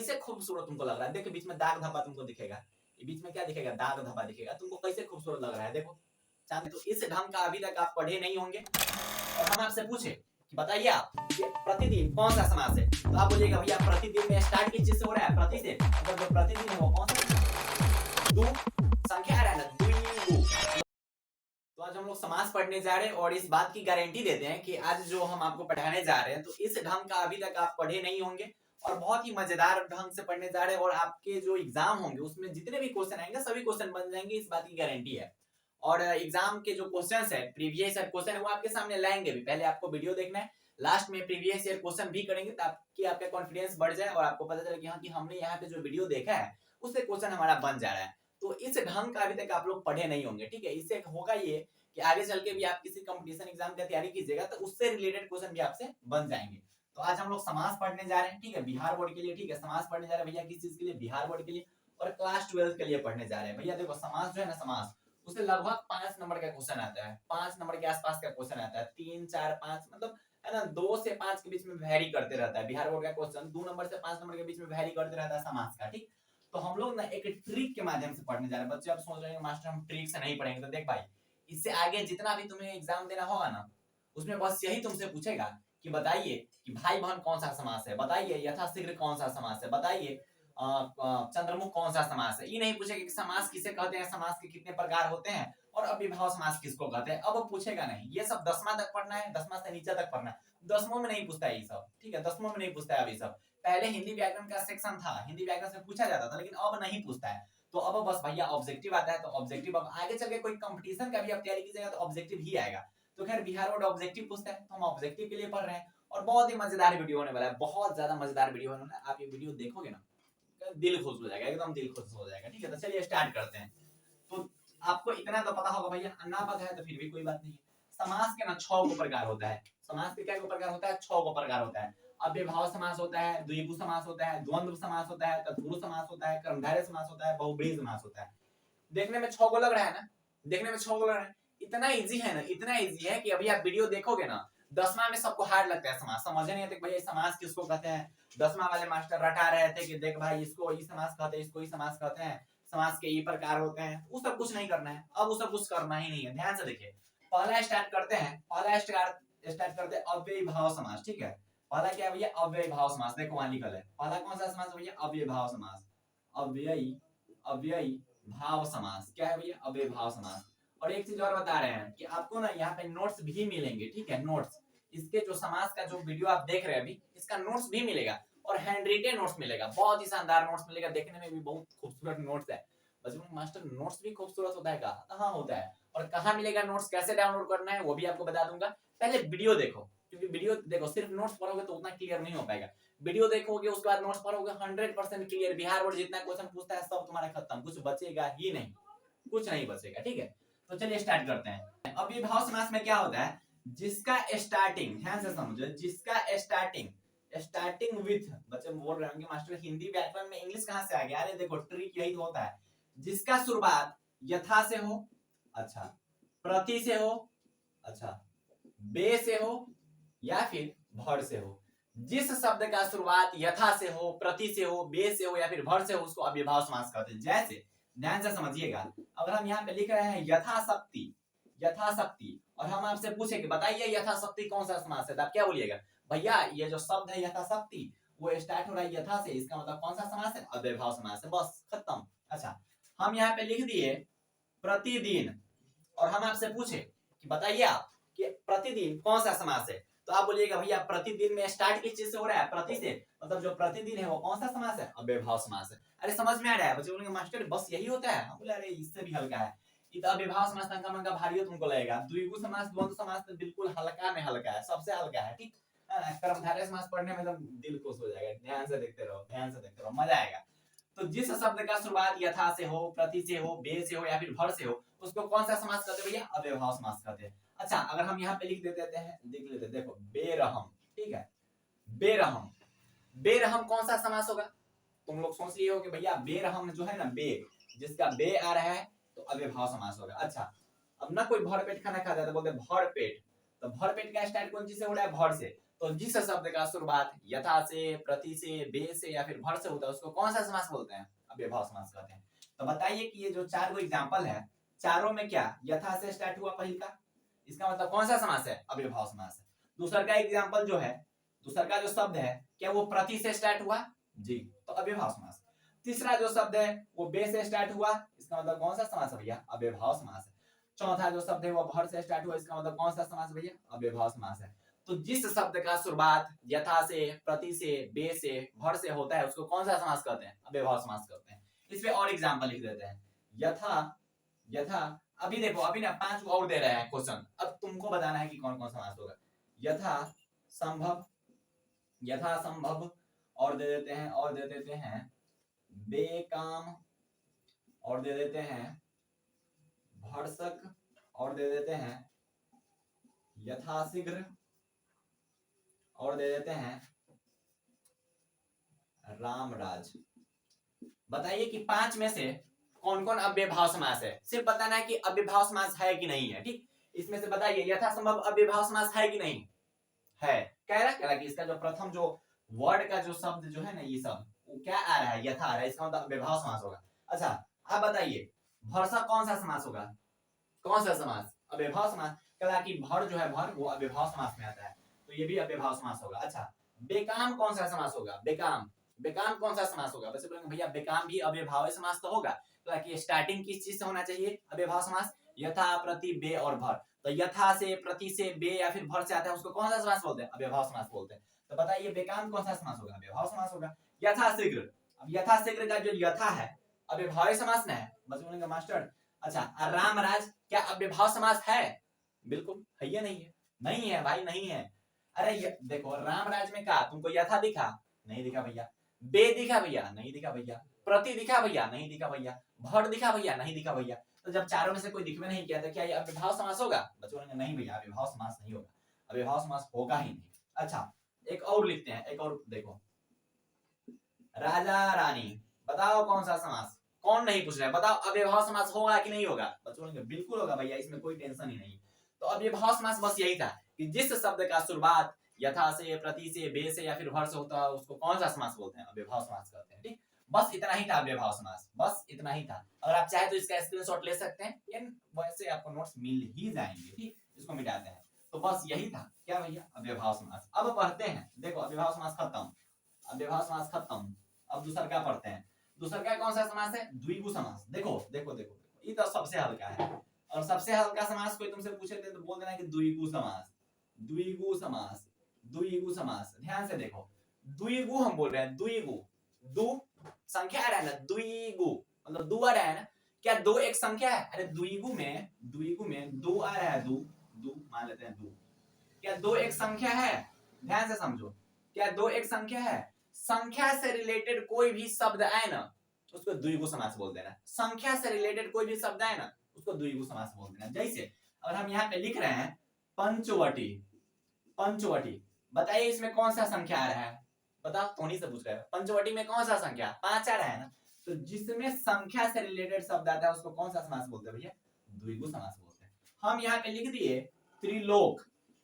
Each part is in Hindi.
कैसे खूबसूरत तुमको लग रहा है? देखो बीच में दाग धब्बा तुमको दिखेगा, ये बीच में क्या दिखेगा? दाग धब्बा दिखेगा। तुमको कैसे खूबसूरत लग रहा है? देखो चांद। तो इस ढंग का अभी तक आप पढ़े नहीं होंगे। और हम आपसे पूछे कि बताइए आप प्रतिदिन कौन सा समास है, तो आप बोलिएगा भैया प्रतिदिन में स्टार्ट किस चीज से हो रहा है? प्रति से। मतलब जो प्रतिदिन है वो कौन सा? दो संख्या आ रहा है ना, द्विगु। तो आज हम लोग समास पढ़ने जा रहे हैं और इस बात की गारंटी देते हैं कि आज जो हम आपको पढ़ाने जा रहे हैं तो इस ढंग का अभी तक आप पढ़े नहीं होंगे और बहुत ही मजेदार ढंग से पढ़ने जा रहे हैं। और आपके जो एग्जाम होंगे उसमें जितने भी क्वेश्चन आएंगे सभी क्वेश्चन बन जाएंगे, इस बात की गारंटी है। और एग्जाम के जो क्वेश्चन है, प्रीवियस ईयर क्वेश्चन है, वो आपके सामने लाएंगे भी। पहले आपको वीडियो देखना है, लास्ट में प्रीवियस ईयर क्वेश्चन भी करेंगे ताकि आपका कॉन्फिडेंस बढ़ जाए और आपको पता चले कि हाँ कि हमने यहाँ पे जो वीडियो देखा है उससे क्वेश्चन हमारा बन जा रहा है। तो इस ढंग का अभी तक आप लोग पढ़े नहीं होंगे, ठीक है। इससे होगा ये कि आगे चल के भी आप किसी कंपटीशन एग्जाम की तैयारी कीजिएगा तो उससे रिलेटेड क्वेश्चन भी आपसे बन जाएंगे। तो आज हम लोग समास पढ़ने जा रहे हैं, ठीक है, बिहार बोर्ड के लिए। ठीक है, समास पढ़ने जा रहे हैं भैया किस चीज के लिए? बिहार बोर्ड के लिए और क्लास 12 के लिए पढ़ने जा रहे हैं भैया। देखो समास जो है ना, समास उससे लगभग 5 नंबर का क्वेश्चन आता है, 5 नंबर के आसपास का क्वेश्चन आता है, 3 4 5 मतलब है ना, 2 से 5 के बीच में वैरी करते रहता है। बिहार बोर्ड का क्वेश्चन 2 नंबर से 5 नंबर के बीच में वैरी करते रहता है समास का, ठीक। तो हम लोग ना एक ट्रिक के माध्यम से पढ़ने जा रहे हैं। बच्चे अब सोच रहे हैं मास्टर हम ट्रिक से नहीं पढ़ेंगे, तो देख भाई इससे आगे जितना भी तुम्हें एग्जाम देना होगा ना उसमें बस यही तुमसे पूछेगा कि बताइए कि भाई बहन कौन सा समास है, बताइए यथाशीघ्र कौन सा समास है, बताइए चंद्रमुख कौन सा समास है। ये नहीं पूछेगा कि समास किसे कहते हैं, समास के कितने प्रकार होते हैं और अव्ययभाव समास किसको कहते हैं। अब पूछेगा नहीं, ये सब 10वां तक पढ़ना है, 10वां से नीचे तक पढ़ना है। 10वां में नहीं पूछता है ये सब, ठीक है, 10वां में नहीं पूछता है अभी सब। पहले हिंदी व्याकरण का सेक्शन था, हिंदी व्याकरण से पूछा जाता था, लेकिन अब नहीं पूछता है। तो अब बस भैया ऑब्जेक्टिव आता है, तो ऑब्जेक्टिव अब आगे चल के कोई कंपटीशन का भी आप तैयारी कीजिएगा तो ऑब्जेक्टिव ही आएगा। तो खैर बिहार बोर्ड ऑब्जेक्टिव पूछता है तो हम ऑब्जेक्टिव के लिए पढ़ रहे हैं और बहुत ही मजेदार वीडियो होने वाला है, बहुत ज्यादा मजेदार वीडियो होने वाला है। आप ये वीडियो देखोगे ना दिल खुश हो जाएगा, एकदम दिल खुश हो जाएगा, ठीक है। तो चलिए स्टार्ट करते हैं। तो आपको इतना तो पता होगा भैया, ना पता है तो फिर भी कोई बात नहीं है। समास के ना 6 गो प्रकार होता है। समास के क्या गो प्रकार होता है? 6 गो प्रकार होता है। अव्ययभाव समास होता है, द्विगु समास होता है, द्वंद्व समास होता है, तत्पुरुष समास होता है, कर्मधारय समास होता है, बहुब्रीहि समास होता है। देखने में 6 गो लग रहा है ना, देखने में 6 गो लग रहा है। इतना इजी है ना, इतना इजी है कि अभी आप वीडियो देखोगे ना 10वां में सबको हार्ड लगता है समास, समझ नहीं आते भैया समास किसको कहते हैं। 10वां वाले मास्टर रटा रहे थे कि देख भाई इसको ई समास कहते हैं, इसको ई समास कहते हैं, समास के ये प्रकार होते हैं। वो सब कुछ नहीं करना है, अब वो सब कुछ करना ही नहीं है। ध्यान से देखिए, पहला स्टार्ट करते हैं, पहला स्टार्ट करते हैं अव्ययभाव समास, ठीक है। पहला क्या है भैया? अव्ययभाव समास। देखो वहां लिखल है पहला कौन सा समास भैया? अव्ययभाव समास। अव्ययी अव्ययी भाव समास। क्या है भैया? अव्ययभाव समास। और एक चीज और बता रहे हैं कि आपको ना यहाँ पे नोट्स भी मिलेंगे, ठीक है, नोट्स। इसके जो समास का जो वीडियो आप देख रहे हैं अभी, इसका नोट्स भी मिलेगा और हैंड रिटेन नोट्स मिलेगा, बहुत ही शानदार नोट्स मिलेगा, देखने में भी बहुत खूबसूरत नोट्स है। बजरंग मास्टर नोट्स भी खूबसूरत होता है का? हाँ होता है। और कहाँ मिलेगा नोट्स, कैसे डाउनलोड करना है वो भी आपको बता दूंगा। पहले वीडियो देखो, क्योंकि वीडियो देखो, सिर्फ नोट्स पढ़ोगे तो उतना क्लियर नहीं हो पाएगा। वीडियो देखोगे उसके बाद नोट्स पढ़ोगे 100% क्लियर। बिहार बोर्ड जितना क्वेश्चन पूछता है सब तुम्हारा खत्म, कुछ बचेगा ही नहीं, कुछ नहीं बचेगा, ठीक है। तो चलिए स्टार्ट करते हैं। अब ये भाव समास में क्या होता है? जिसका स्टार्टिंग, ध्यान से समझो, जिसका स्टार्टिंग विथ, बच्चे बोल रहे होंगे मास्टर हिंदी व्याकरण में इंग्लिश कहां से आ गया? अरे देखो ट्रिक यही तो होता है। जिसका शुरुआत यथा से हो, अच्छा, प्रति से हो, अच्छा, बे से हो या फिर भर से हो। जिस शब्द का शुरुआत यथा से हो, प्रति से हो, बे से हो या फिर भर से हो उसको अव्ययभाव समास कहते हैं। जैसे ध्यान से समझिएगा, अगर हम यहाँ पे लिख रहे हैं यथाशक्ति, यथाशक्ति, और हम आपसे पूछे कि बताइए यथाशक्ति कौन सा समास है, तो आप क्या बोलिएगा? भैया ये जो शब्द है यथाशक्ति वो स्टार्ट हो रहा है यथा से, इसका मतलब कौन सा समास है? अव्ययभाव समास है, बस खत्म। अच्छा, हम यहाँ पे लिख दिए प्रतिदिन और हम आपसे पूछे कि बताइए आप कि प्रतिदिन कौन सा समास है, तो आप बोलिएगा भैया प्रतिदिन में स्टार्ट किस चीज से हो रहा है? प्रति से, मतलब जो प्रतिदिन है वो कौन सा समास है? अव्ययभाव समास है। अरे समझ में आ रहा है? बच्चे बोलेंगे मास्टर बस यही होता है। हम बोले अरे इससे भी हल्का है, ये तो अव्ययभाव समास तंका मंका भारी तुमको लगेगा। द्विगु समास, द्वंद्व समास तो बिल्कुल हल्का में हल्का है, सबसे हल्का है, ठीक। कर्मधारय समास पढ़ने में एकदम दिल खुश हो जाएगा। ध्यान से देखते रहो, ध्यान से देखते रहो, मजा आएगा। तो जिस शब्द का शुरुआत यथा से हो, प्रति से हो, बे से हो या फिर भर से हो उसको कौन सा समास कहते हैं भैया? अव्ययभाव समास कहते हैं। अच्छा, अगर हम यहाँ पे लिख देते हैं, लिख लेते हैं, देखो बेरहम, ठीक है, बेरहम। बेरहम कौन सा समास होगा? तुम लोग सोच लिए हो कि भैया बेरहम जो है ना, बे, जिसका बे आ रहा है तो अव्ययभाव समास होगा। अच्छा, अब ना कोई भर पेट खाना खाता है तो बोलते भर पेट, तो भर पेट का स्टार्ट कौन चीज से हो रहा है? भर से, तो जिस शब्द का शुरुआत यथा से, प्रति से, बे से या फिर भर से होता है उसको कौन सा समास बोलते हैं? अव्ययभाव समास कहते हैं। तो बताइए कि ये जो चार एग्जाम्पल है, चारों में क्या यथा से स्टार्ट हुआ पहले का, इसका मतलब कौन सा समास है? अव्ययभाव समास है। दूसरा का एग्जाम्पल जो है, दूसरा का जो शब्द है क्या वो प्रति से स्टार्ट हुआ? जी, तो अव्ययभाव समास। तीसरा जो शब्द है वो बे से स्टार्ट हुआ, इसका मतलब कौन सा समास है भैया? अव्ययभाव समास है। चौथा जो शब्द है वो भर से स्टार्ट हुआ, इसका मतलब कौन सा समास है भैया? अव्ययभाव समास है। तो जिस शब्द का शुरुआत यथा से, प्रति से, बे से, भर से होता है उसको कौन सा समास कहते हैं? अव्ययभाव समास कहते हैं। इसमें और एग्जांपल लिख देते हैं। यथा, यथा, अभी देखो अभी ना 5 और दे रहे हैं क्वेश्चन, अब तुमको बताना है कि कौन कौन समास होगा। यथा संभव, यथा संभव, और दे देते हैं, और दे देते हैं बेकाम, और दे देते हैं भरसक, और दे देते हैं यथाशीघ्र, और दे देते हैं रामराज। बताइए कि 5 में से कौन कौन अव्ययभाव समास है? सिर्फ बताना है कि अव्ययभाव समास है कि नहीं है। ठीक, इसमें से बताइए यथासंभव अव्ययभाव समास है कि नहीं है? कह रहा कि इसका जो प्रथम जो वर्ड का जो शब्द जो है ना, ये सब वो क्या आ रहा है? यथा आ रहा है, इसका मतलब अव्ययभाव समास होगा। अच्छा आप बताइए भरसक कौन सा समास होगा? कौन सा समास? अव्ययभाव समास। कह कि भर जो है, भर वो अव्ययभाव समास में आता है, तो ये भी अव्ययभाव समास होगा। अच्छा बेकाम कौन सा समास होगा? बेकाम, बेकाम कौन सा समास होगा? बच्चे बोलेंगे भैया बेकाम भी अव्ययभाव समास तो होगा, तो कि स्टार्टिंग किस चीज से होना चाहिए? अव्ययभाव समास। यथा, प्रति, बे और भर, तो यथा से, प्रति से, बे या फिर भर से आता है उसको कौन सा समास बोलते हैं? अव्ययभाव समास बोलते हैं। तो बताइए बेकाम कौन सा समास होगा? अव्ययभाव समास होगा। यथाशीघ्र, अब यथाशीघ्र का जो यथा है अव्ययभाव समास ना है। बच्चे बोलेंगे मास्टर अच्छा रामराज क्या अव्ययभाव समास है? बिल्कुल है या नहीं है? नहीं है भाई, नहीं है। अरे देखो रामराज में क्या तुमको यथा दिखा? नहीं दिखा भैया। बे दिखा भैया? नहीं दिखा भैया। प्रति दिखा भैया? नहीं दिखा भैया। भर दिखा भैया? नहीं दिखा भैया। तो जब चारों में से कोई दिखवे नहीं किया तो क्या ये अव्ययभाव समास होगा? बच्चों बोलेंगे नहीं भैया अव्ययभाव समास नहीं होगा, अव्ययभाव समास होगा ही नहीं। अच्छा एक और लिखते हैं, एक और देखो राजा रानी, बताओ कौन सा समास? कौन नहीं पूछ रहा है, बताओ अव्ययभाव समास होगा कि नहीं होगा? बच्चों बोलेंगे बिल्कुल होगा भैया, इसमें कोई टेंशन ही नहीं। तो अव्ययभाव समास बस यही था कि जिस शब्द का शुरुआत यथा से, प्रति से, बे से या फिर भर से होता है उसको कौन सा समास बोलते हैं? अव्ययभाव समास कहते हैं। ठीक, बस इतना ही था अव्ययभाव समास, बस इतना ही था। अगर आप चाहे तो इसका स्क्रीनशॉट ले सकते हैं, वैसे आपको नोट्स मिल ही जाएंगे। ठीक, इसको मिटाते हैं। तो बस यही था क्या भैया? अव्ययभाव समास। अब पढ़ते हैं, देखो अव्ययभाव समास खत्म, अव्ययभाव समास खत्म। अब दूसरा क्या पढ़ते हैं? दूसरा क्या कौन सा समास है? द्विगु समास। देखो देखो देखो, ये तो सबसे हल्का है, और सबसे हल्का समास कोई तुमसे पूछे तो बोल देना कि द्विगु समास, द्विगु समास, द्विगु समास। ध्यान से देखो द्विगु हम बोल रहे हैं, द्विगु, दु संख्या आ रहा है ना, द्विगु मतलब दो आ रहा है ना, क्या दो एक संख्या है? अरे द्विगु में दो आ रहा है, दो, दो मान लेते हैं दो, क्या दो एक संख्या है? ध्यान से समझो, क्या दो एक संख्या है? संख्या से रिलेटेड कोई भी शब्द आए ना उसको द्विगु समास बोल देना। संख्या से रिलेटेड कोई भी शब्द आए ना उसको द्विगु समास बोल देना। जैसे अगर हम यहाँ पे लिख रहे हैं पंचवटी, पंचवटी, बताइए इसमें कौन सा संख्या आ रहा है? बताओ, तोनी से पूछ रहे हैं पंचवटी में कौन सा संख्या? 5 आ रहा है ना, तो जिसमें संख्या से रिलेटेड शब्द आता है उसको कौन सा समास बोलते हैं भैया? द्विगु समास बोलते हैं। हम यहाँ पे लिख दिए त्रिलोक,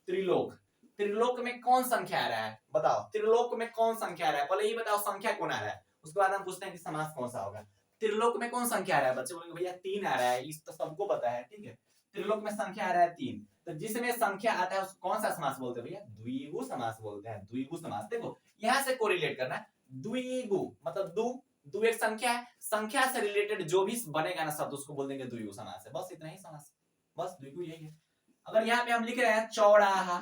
त्रिलोक, त्रिलोक में कौन संख्या आ रहा है? बताओ त्रिलोक में कौन संख्या आ रहा है? पहले ये बताओ संख्या कौन आ रहा है, उसके बाद हम पूछते हैं कि समास कौन सा होगा। त्रिलोक में कौन संख्या आ रहा है? बच्चे बोलेंगे भैया 3 आ रहा है, इस तो सबको पता है। ठीक है, त्रिलोक में संख्या आ रहा है 3, तो जिसमें संख्या आता है उसको कौन सा समास बोलते हैं भैया? द्विगु समास बोलते हैं, द्विगु समास। देखो यहां से कोरिलेट करना है, द्विगु मतलब दो एक संख्या है, संख्या से रिलेटेड जो भी बनेगा ना शब्द उसको बोल देंगे द्विगु समास है। बस इतना ही समास, बस द्विगु यही है। अगर यहाँ पे हम लिख रहे हैं चौराहा,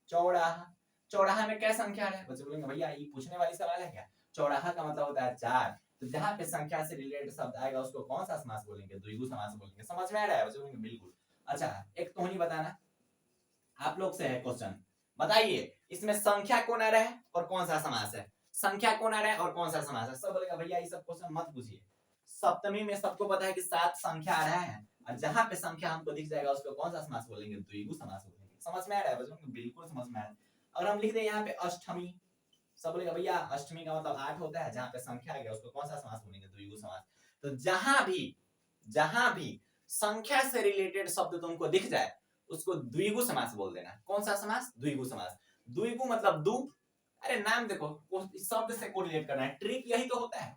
चौराहा, चौराहा में क्या संख्या है? बच्चे बोलेंगे भैया ये पूछने वाली सवाल है क्या? चौराहा का मतलब होता है 4, तो जहां पे संख्या से रिलेटेड शब्द आएगा उसको कौन सा समास बोलेंगे? द्विगु समास बोलेंगे। समझ में आ रहा है? बच्चे बोलेंगे बिल्कुल। अच्छा एक तो नहीं बताना, आप लोग से है क्वेश्चन, बताइए इसमें संख्या कौन आ रहा है और कौन सा समास है? संख्या कौन आ रहा है और कौन सा समास है? सब बोलेगा भैया ये सब क्वेश्चन मत पूछिए, सप्तमी में सबको पता है कि 7 संख्या आ रहा है, और जहां पे संख्या हमको दिख जाएगा उसको कौन सा समास बोलेंगे? द्विगु समास बोलेंगे। समझ में आ रहा है बच्चों? बिल्कुल समझ में आ रहा है। अगर हम लिख दें यहाँ पे अष्टमी, सब बोलेगा भैया अष्टमी का मतलब 8 होता है, जहां पे संख्या आ गया उसको कौन सा समास बोलेंगे? द्विगु समास। तो जहां भी संख्या से रिलेटेड शब्द तुमको दिख जाए उसको द्विगु समास बोल देना। कौन सा समास? द्विगु समास। द्विगु मतलब दू। अरे नाम देखो, इस शब्द से कोरिलेट करना है, ट्रिक यही तो होता है,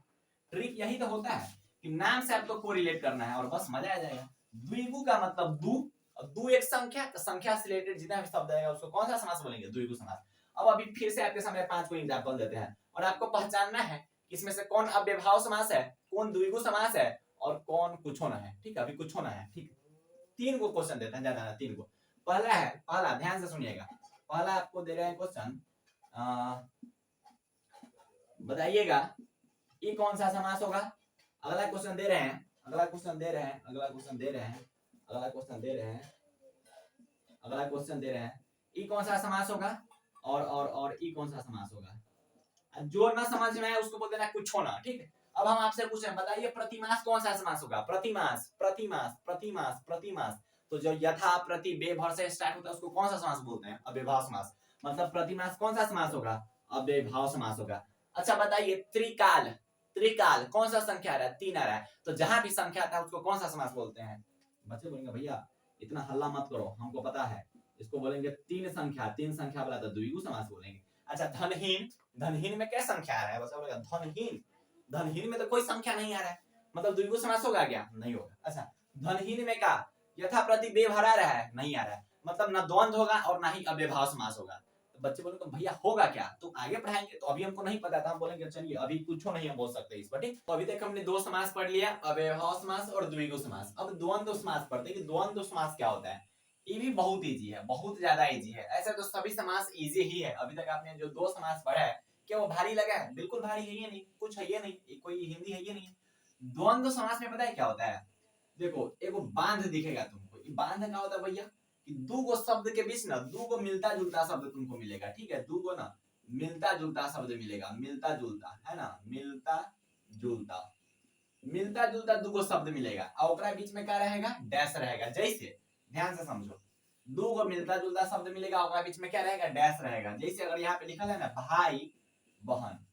ट्रिक यही तो होता है कि नाम से आपको कोरिलेट करना है और बस मजा आ जाएगा। द्विगु का मतलब दू, और दू एक संख्या, तो संख्या से रिलेटेड जितना भी शब्द आएगा उसको कौन सा समास बोलेंगे? द्विगु समास। अब अभी फिर से आपके सामने 5 को एग्जांपल देते हैं और आपको पहचानना है कि इसमें से कौन अव्ययभाव समास है, कौन द्विगु समास है और कौन कुछ होना है। ठीक है, अभी कुछ होना है। ठीक, 3 को क्वेश्चन देते हैं, ज्यादा ना 3 को। पहला है, पहला ध्यान से सुनिएगा, पहला आपको दे रहे हैं क्वेश्चन, बताइएगा ये कौन सा समास होगा। अगला क्वेश्चन दे रहे हैं, अगला क्वेश्चन दे रहे हैं, अगला क्वेश्चन दे रहे हैं, अगला क्वेश्चन दे रहे हैं, अगला क्वेश्चन दे रहे हैं, ई कौन सा समास होगा और ई कौन सा समास होगा। जो ना समझ में आए उसको बोल देना कुछ होना। ठीक है, अब हम आपसे पूछ रहे हैं, बताइए प्रतिमास कौन सा समास होगा। प्रतिमास, प्रतिमास, प्रतिमास, प्रतिमास। तो जो यथा, प्रति, बे, भर से स्टार्ट होता है उसको कौन सा समास बोलते हैं? अव्ययभाव समास। मतलब प्रतिमास कौन सा समास होगा? अव्ययभाव समास होगा। अच्छा बताइए त्रिकाल, त्रिकाल कौन सा संख्या आ रहा है? 3 आ रहा है, तो जहां भी संख्या आता है उसको कौन सा समास बोलते हैं? बच्चे बोलेंगे भैया इतना हल्ला मत करो, हमको पता है, इसको बोलेंगे 3 संख्या, 3 संख्या वाला तो द्विगु समास बोलेंगे। अच्छा धनहीन, धनहीन में क्या संख्या आ रहा है? बच्चा बोलेगा धनहीन, धनहीन में तो कोई संख्या नहीं आ रहा है, मतलब द्विगु समास होगा क्या? नहीं होगा। अच्छा धनहीन में क्या यथा, प्रति, बे, भर आ रहा है? नहीं आ रहा है, मतलब ना द्वंद्व होगा और ना ही अव्ययभाव समास होगा। तो बच्चे बोलेंगे भैया होगा क्या? तो आगे पढ़ाएंगे, तो अभी हमको नहीं पता था, हम बोलेंगे चलिए अभी कुछ नहीं हम बोल सकते इस पर। ठीक, तो अभी तक हमने 2 समास पढ़ लिया, अव्ययभाव समास और द्विगु समास। अब द्वंद्व समास पढ़ते हैं कि द्वंद्व समास क्या होता है। ये भी बहुत इजी है, बहुत ज्यादा इजी है। ऐसा तो सभी समास इजी ही है। अभी तक आपने जो 2 समास पढ़ा है क्या वो भारी लगा है? बिल्कुल भारी है ये नहीं, कुछ है ये नहीं, कोई हिंदी है ये नहीं। द्वंद्व समास में पता है क्या होता है? देखो एगो बांध दिखेगा तुमको, ये बांध क्या होता है भैया कि दो गो शब्द के बीच ना दो गो मिलता जुलता शब्द तुमको मिलेगा। ठीक है, दो गो ना मिलता जुलता शब्द मिलेगा, मिलता जुलता है ना, मिलता जुलता, मिलता जुलता दो गो शब्द मिलेगा और ओकरा बीच में क्या रहेगा? डैश रहेगा। जैसे ध्यान से समझो, दो गो मिलता जुलता शब्द मिलेगा, ओकरा बीच में क्या रहेगा? डैश रहेगा। जैसे अगर यहाँ पे लिखा है ना भाई बहन,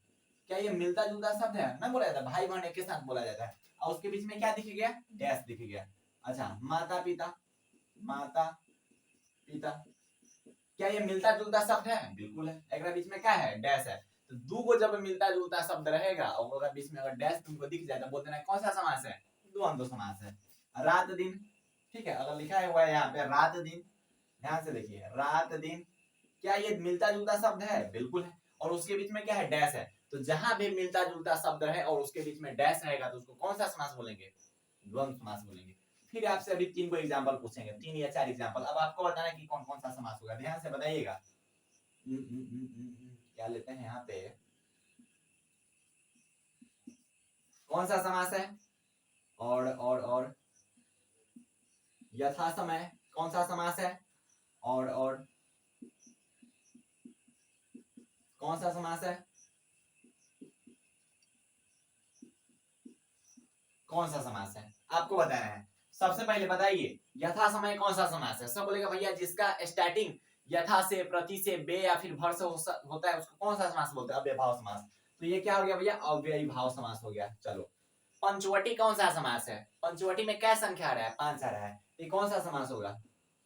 क्या ये मिलता जुलता शब्द है? ना बोला जाता है भाई बहन एक के साथ बोला जाता है, और उसके बीच में क्या दिख गया? डैश दिख गया। अच्छा माता पिता, माता पिता, क्या ये मिलता जुलता शब्द है? बिल्कुल है। एक बीच में क्या है? डैश है। तो दो को जब मिलता जुलता शब्द रहेगा और बीच में अगर डैश तुमको दिख जाए तो बोल देना कौन सा समास है? द्वंद्व समास है। रात दिन, ठीक है, अगर लिखा हुआ है यहाँ पे रात दिन, ध्यान से देखिए रात दिन, क्या ये मिलता जुलता शब्द है? बिल्कुल है। और उसके बीच में क्या है? डैश है। तो जहां भी मिलता जुलता शब्द रहे और उसके बीच में डैश रहेगा तो उसको कौन सा समास बोलेंगे? द्वंद्व समास बोलेंगे। फिर आपसे अभी 3 को एग्जांपल पूछेंगे, 3 या 4 एग्जांपल। अब आपको बताना है कि कौन कौन सा समास होगा, ध्यान से बताइएगा। क्या लेते हैं यहाँ पे, कौन सा समास है? और यथा समय कौन सा समास है? और कौन सा समास है? कौन सा समास है आपको बताना है। सबसे पहले बताइए यथा समय कौन सा समास है? सब बोलेगा भैया जिसका स्टार्टिंग यथा से, प्रति से, बे या फिर भर से होता है उसको कौन सा समास बोलते हैं? अव्ययभाव समास। तो ये क्या हो गया भैया? अव्ययभाव समास हो गया। चलो पंचवटी कौन सा समास है? पंचवटी में क्या संख्या आ रहा है? 5 आ रहा है, ये कौन सा समास होगा?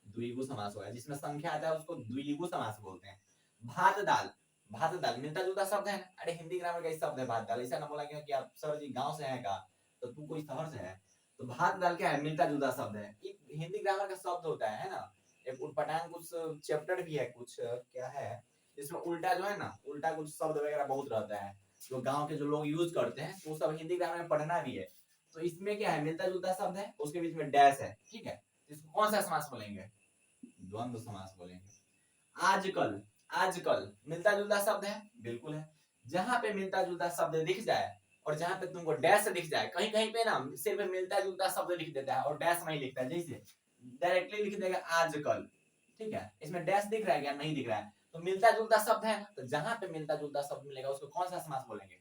द्विगु समास होगा। जिसमें संख्या आता है उसको द्विगु समास बोलते हैं। भात दाल, भात दाल मिलता जुलता शब्द है। अरे हिंदी ग्रामर का शब्द है भात दाल, ऐसा ना बोला गया कि आप सर जी गांव से हैं का, तो तू कोई शहर से है। तो भात दाल क्या है? मिलता जुलता शब्द है, हिंदी ग्रामर का शब्द होता है ना। एक उटपटांग कुछ चैप्टर भी है, कुछ क्या है इसमें उल्टा जो है ना, उल्टा कुछ शब्द वगैरह बहुत रहता है जो गांव के जो लोग यूज करते हैं, तो सब हिंदी ग्रामर में पढ़ना भी है। तो इसमें क्या है? मिलता जुलता शब्द है, उसके बीच में डैश है। ठीक है, इसको कौन सा समास बोलेंगे? द्वंद्व समास बोलेंगे। आजकल, आजकल मिलता जुलता शब्द है? बिल्कुल है। जहां पे मिलता जुलता शब्द दिख जाए और जहां पे तुमको डैश दिख जाए, कहीं कहीं पे ना सिर्फ मिलता जुलता शब्द लिख देता है और डैश नहीं लिखता है, जैसे डायरेक्टली लिख देगा आजकल। ठीक है, इसमें डैश दिख रहा है क्या? नहीं दिख रहा है। तो मिलता जुलता शब्द है, तो जहां पे मिलता जुलता शब्द मिलेगा उसको कौन सा समास बोलेंगे?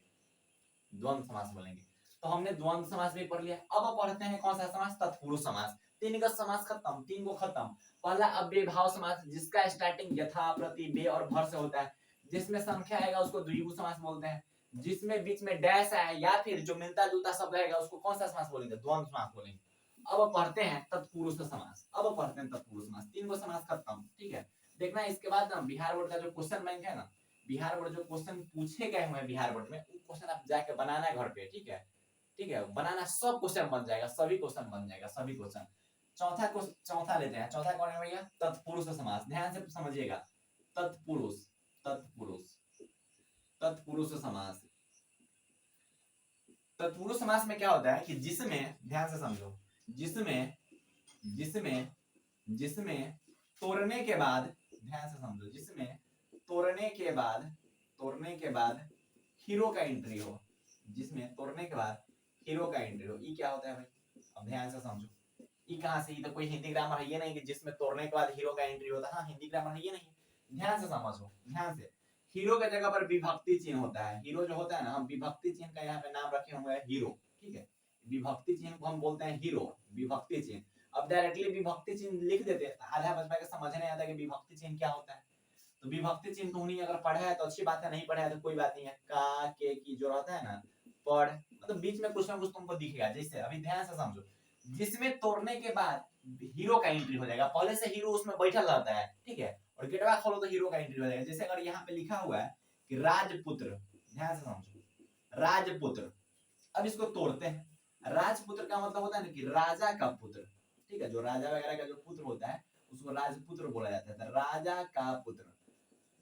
द्वंद्व समास बोलेंगे। तो हमने द्वंद्व समास भी पढ़ लिया। अब पढ़ते हैं कौन सा समास? तत्पुरुष समास। 3 का समास खत्म, 3 को खत्म। पहला अव्ययभाव समास, जिसका स्टार्टिंग यथा, प्रति, बे और भर से होता है, जिसमें संख्या आएगा उसको द्विगु समास बोलते हैं। जिसमें बीच में डैश आए या फिर जो मिलता जुलता शब्द रहेगा उसको कौन सा समास बोलेंगे? द्वंद्व समास बोलेंगे। अब पढ़ते हैं तत्पुरुष समास। अब पढ़ते हैं तत्पुरुष समास। 3 को समास खत्म। ठीक है, देखना इसके बाद ना बिहार बोर्ड का जो क्वेश्चन बैंक है ना, बिहार बोर्ड जो क्वेश्चन पूछे गए हुए हैं बिहार बोर्ड में, वो क्वेश्चन आप जाके बनाना है घर पे, ठीक है, ठीक है, बनाना, सब क्वेश्चन बन जाएगा, सभी क्वेश्चन बन जाएगा, सभी क्वेश्चन। चौथा लेते हैं, चौथा कौन है भैया, तत्पुरुष समास, ध्यान से समझिएगा, तत्पुरुष, तत्पुरुष, तत्पुरुष समास। तत्पुरुष समास में क्या होता है कि जिसमें, ध्यान से समझो, जिसमें जिसमें जिसमें तोड़ने के बाद, ध्यान से समझो, जिसमें तोड़ने के बाद हीरो का एंट्री हो, जिसमें तोड़ने के बाद हीरो का एंट्री हो, ये क्या होता है भाई, अब ध्यान से समझो, ये कहां से, ये तो कोई हिंदी ग्रामर है ये नहीं कि जिसमें तोड़ने के बाद हीरो का एंट्री होता है, हाँ हिंदी ग्रामर है ये नहीं, ध्यान से समझो, ध्यान से। हीरो के जगह पर विभक्ति चिन्ह होता है, हीरो जो होता है ना, हम विभक्ति चिन्ह का यहाँ पे नाम रखे हुए हैं हीरो, ठीक है, विभक्ति चिन्ह को हम बोलते हैं हीरो, विभक्ति चिन्ह। अब डायरेक्टली विभक्ति चिन्ह लिख देते हैं, आधा बचपन के समझ नहीं आता कि विभक्ति चिन्ह क्या होता है, तो विभक्ति चिन्ह तो उन्हीं अगर पढ़ा है तो अच्छी बात है, नहीं पढ़ा है तो कोई बात नहीं है, का के की जो रहता है ना, पढ़, मतलब बीच में कुछ ना कुछ तुमको दिखेगा, जैसे अभी ध्यान से समझो, जिसमें तोड़ने के बाद हीरो का एंट्री हो जाएगा, पहले से हीरो उसमें बैठा रहता है, ठीक है, और गेटवा खोलो तो हीरो का एंट्री हो जाएगा। जैसे अगर यहाँ पे लिखा हुआ है कि राजपुत्र, ध्यान से समझो, राजपुत्र, अब इसको तोड़ते हैं, राजपुत्र का मतलब होता है ना कि राजा का पुत्र, ठीक है, जो राजा वगैरह का जो पुत्र होता है उसको राजपुत्र बोला जाता है, राजा का पुत्र।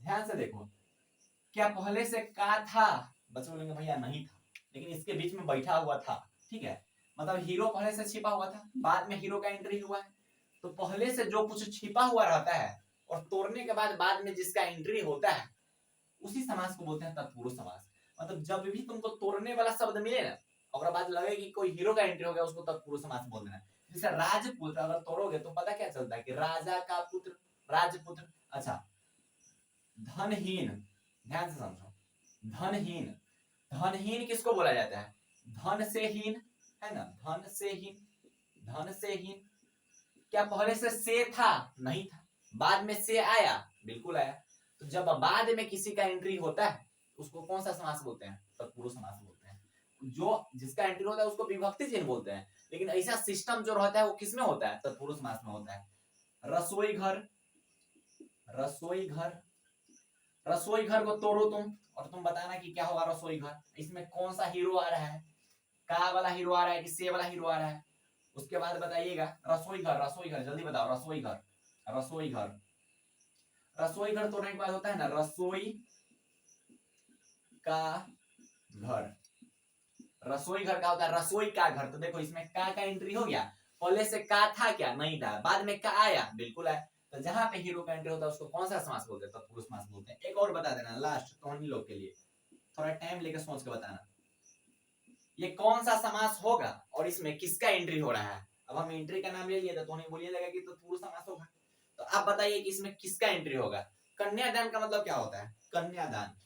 ध्यान से देखो, क्या पहले से का था, बच्चे बोलेंगे भैया नहीं था, लेकिन इसके बीच में बैठा हुआ था, ठीक है, मतलब हीरो पहले से छिपा हुआ था, बाद में हीरो का एंट्री हुआ है, तो पहले से जो कुछ छिपा हुआ रहता है और तोड़ने के बाद में जिसका एंट्री होता है, उसी समास को बोलते हैं तत्पुरुष समास। मतलब जब भी तुमको तोड़ने वाला शब्द मिले ना और बाद लगे कि कोई हीरो का एंट्री हो गया, उसको तत्पुरुष समास बोल देना। जैसे राजपुत्र अगर तोड़ोगे तो पता क्या चलता है कि राजा का पुत्र, राजपुत्र। अच्छा, धनहीन, ध्यान से समझो, धनहीन, धनहीन किसको बोला जाता है, धन से हीन, है ना, धन से हीन, धन से हीन। क्या पहले से था, नहीं था, बाद में से आया, बिल्कुल आया। तो जब बाद में किसी का एंट्री होता है उसको कौन सा समास बोलते हैं, तत्पुरुष समास बोलते हैं। जो जिसका एंट्री होता है उसको विभक्ति चिन्ह बोलते हैं, लेकिन ऐसा सिस्टम जो रहता है वो किसमें होता है, तत्पुरुष समास में होता है। रसोई घर, रसोई घर, रसोई घर को तोड़ो तुम और तुम बताना कि क्या होगा रसोई घर, इसमें कौन सा हीरो आ रहा है, का वाला हीरो आ रहा है कि से वाला हीरो आ रहा है, उसके बाद बताइएगा। रसोई घर, रसोई घर, जल्दी बताओ, रसोई घर, रसोई घर, रसोई घर तोड़ने के बाद होता है ना रसोई का घर, रसोई घर का होता है रसोई का घर। तो देखो इसमें का एंट्री हो गया, पहले से का था क्या, नहीं था, बाद में का आया, बिल्कुल आया। तो जहां पे हीरो का एंट्री होता है उसको कौन सा समास बोलते हैं, तत्पुरुष समास बोलते हैं। एक और बता देना लास्ट तो हम लोग के लिए, थोड़ा टाइम लेकर सोच के बताना ये कौन सा समास होगा और इसमें किसका एंट्री हो रहा है। अब हम एंट्री का नाम ले लिए तो उन्हें बोलिएगा कि तत्पुरुष समास होगा, तो आप बताइए कि इसमें किसका एंट्री होगा। कन्यादान का मतलब क्या होता है, कन्यादान,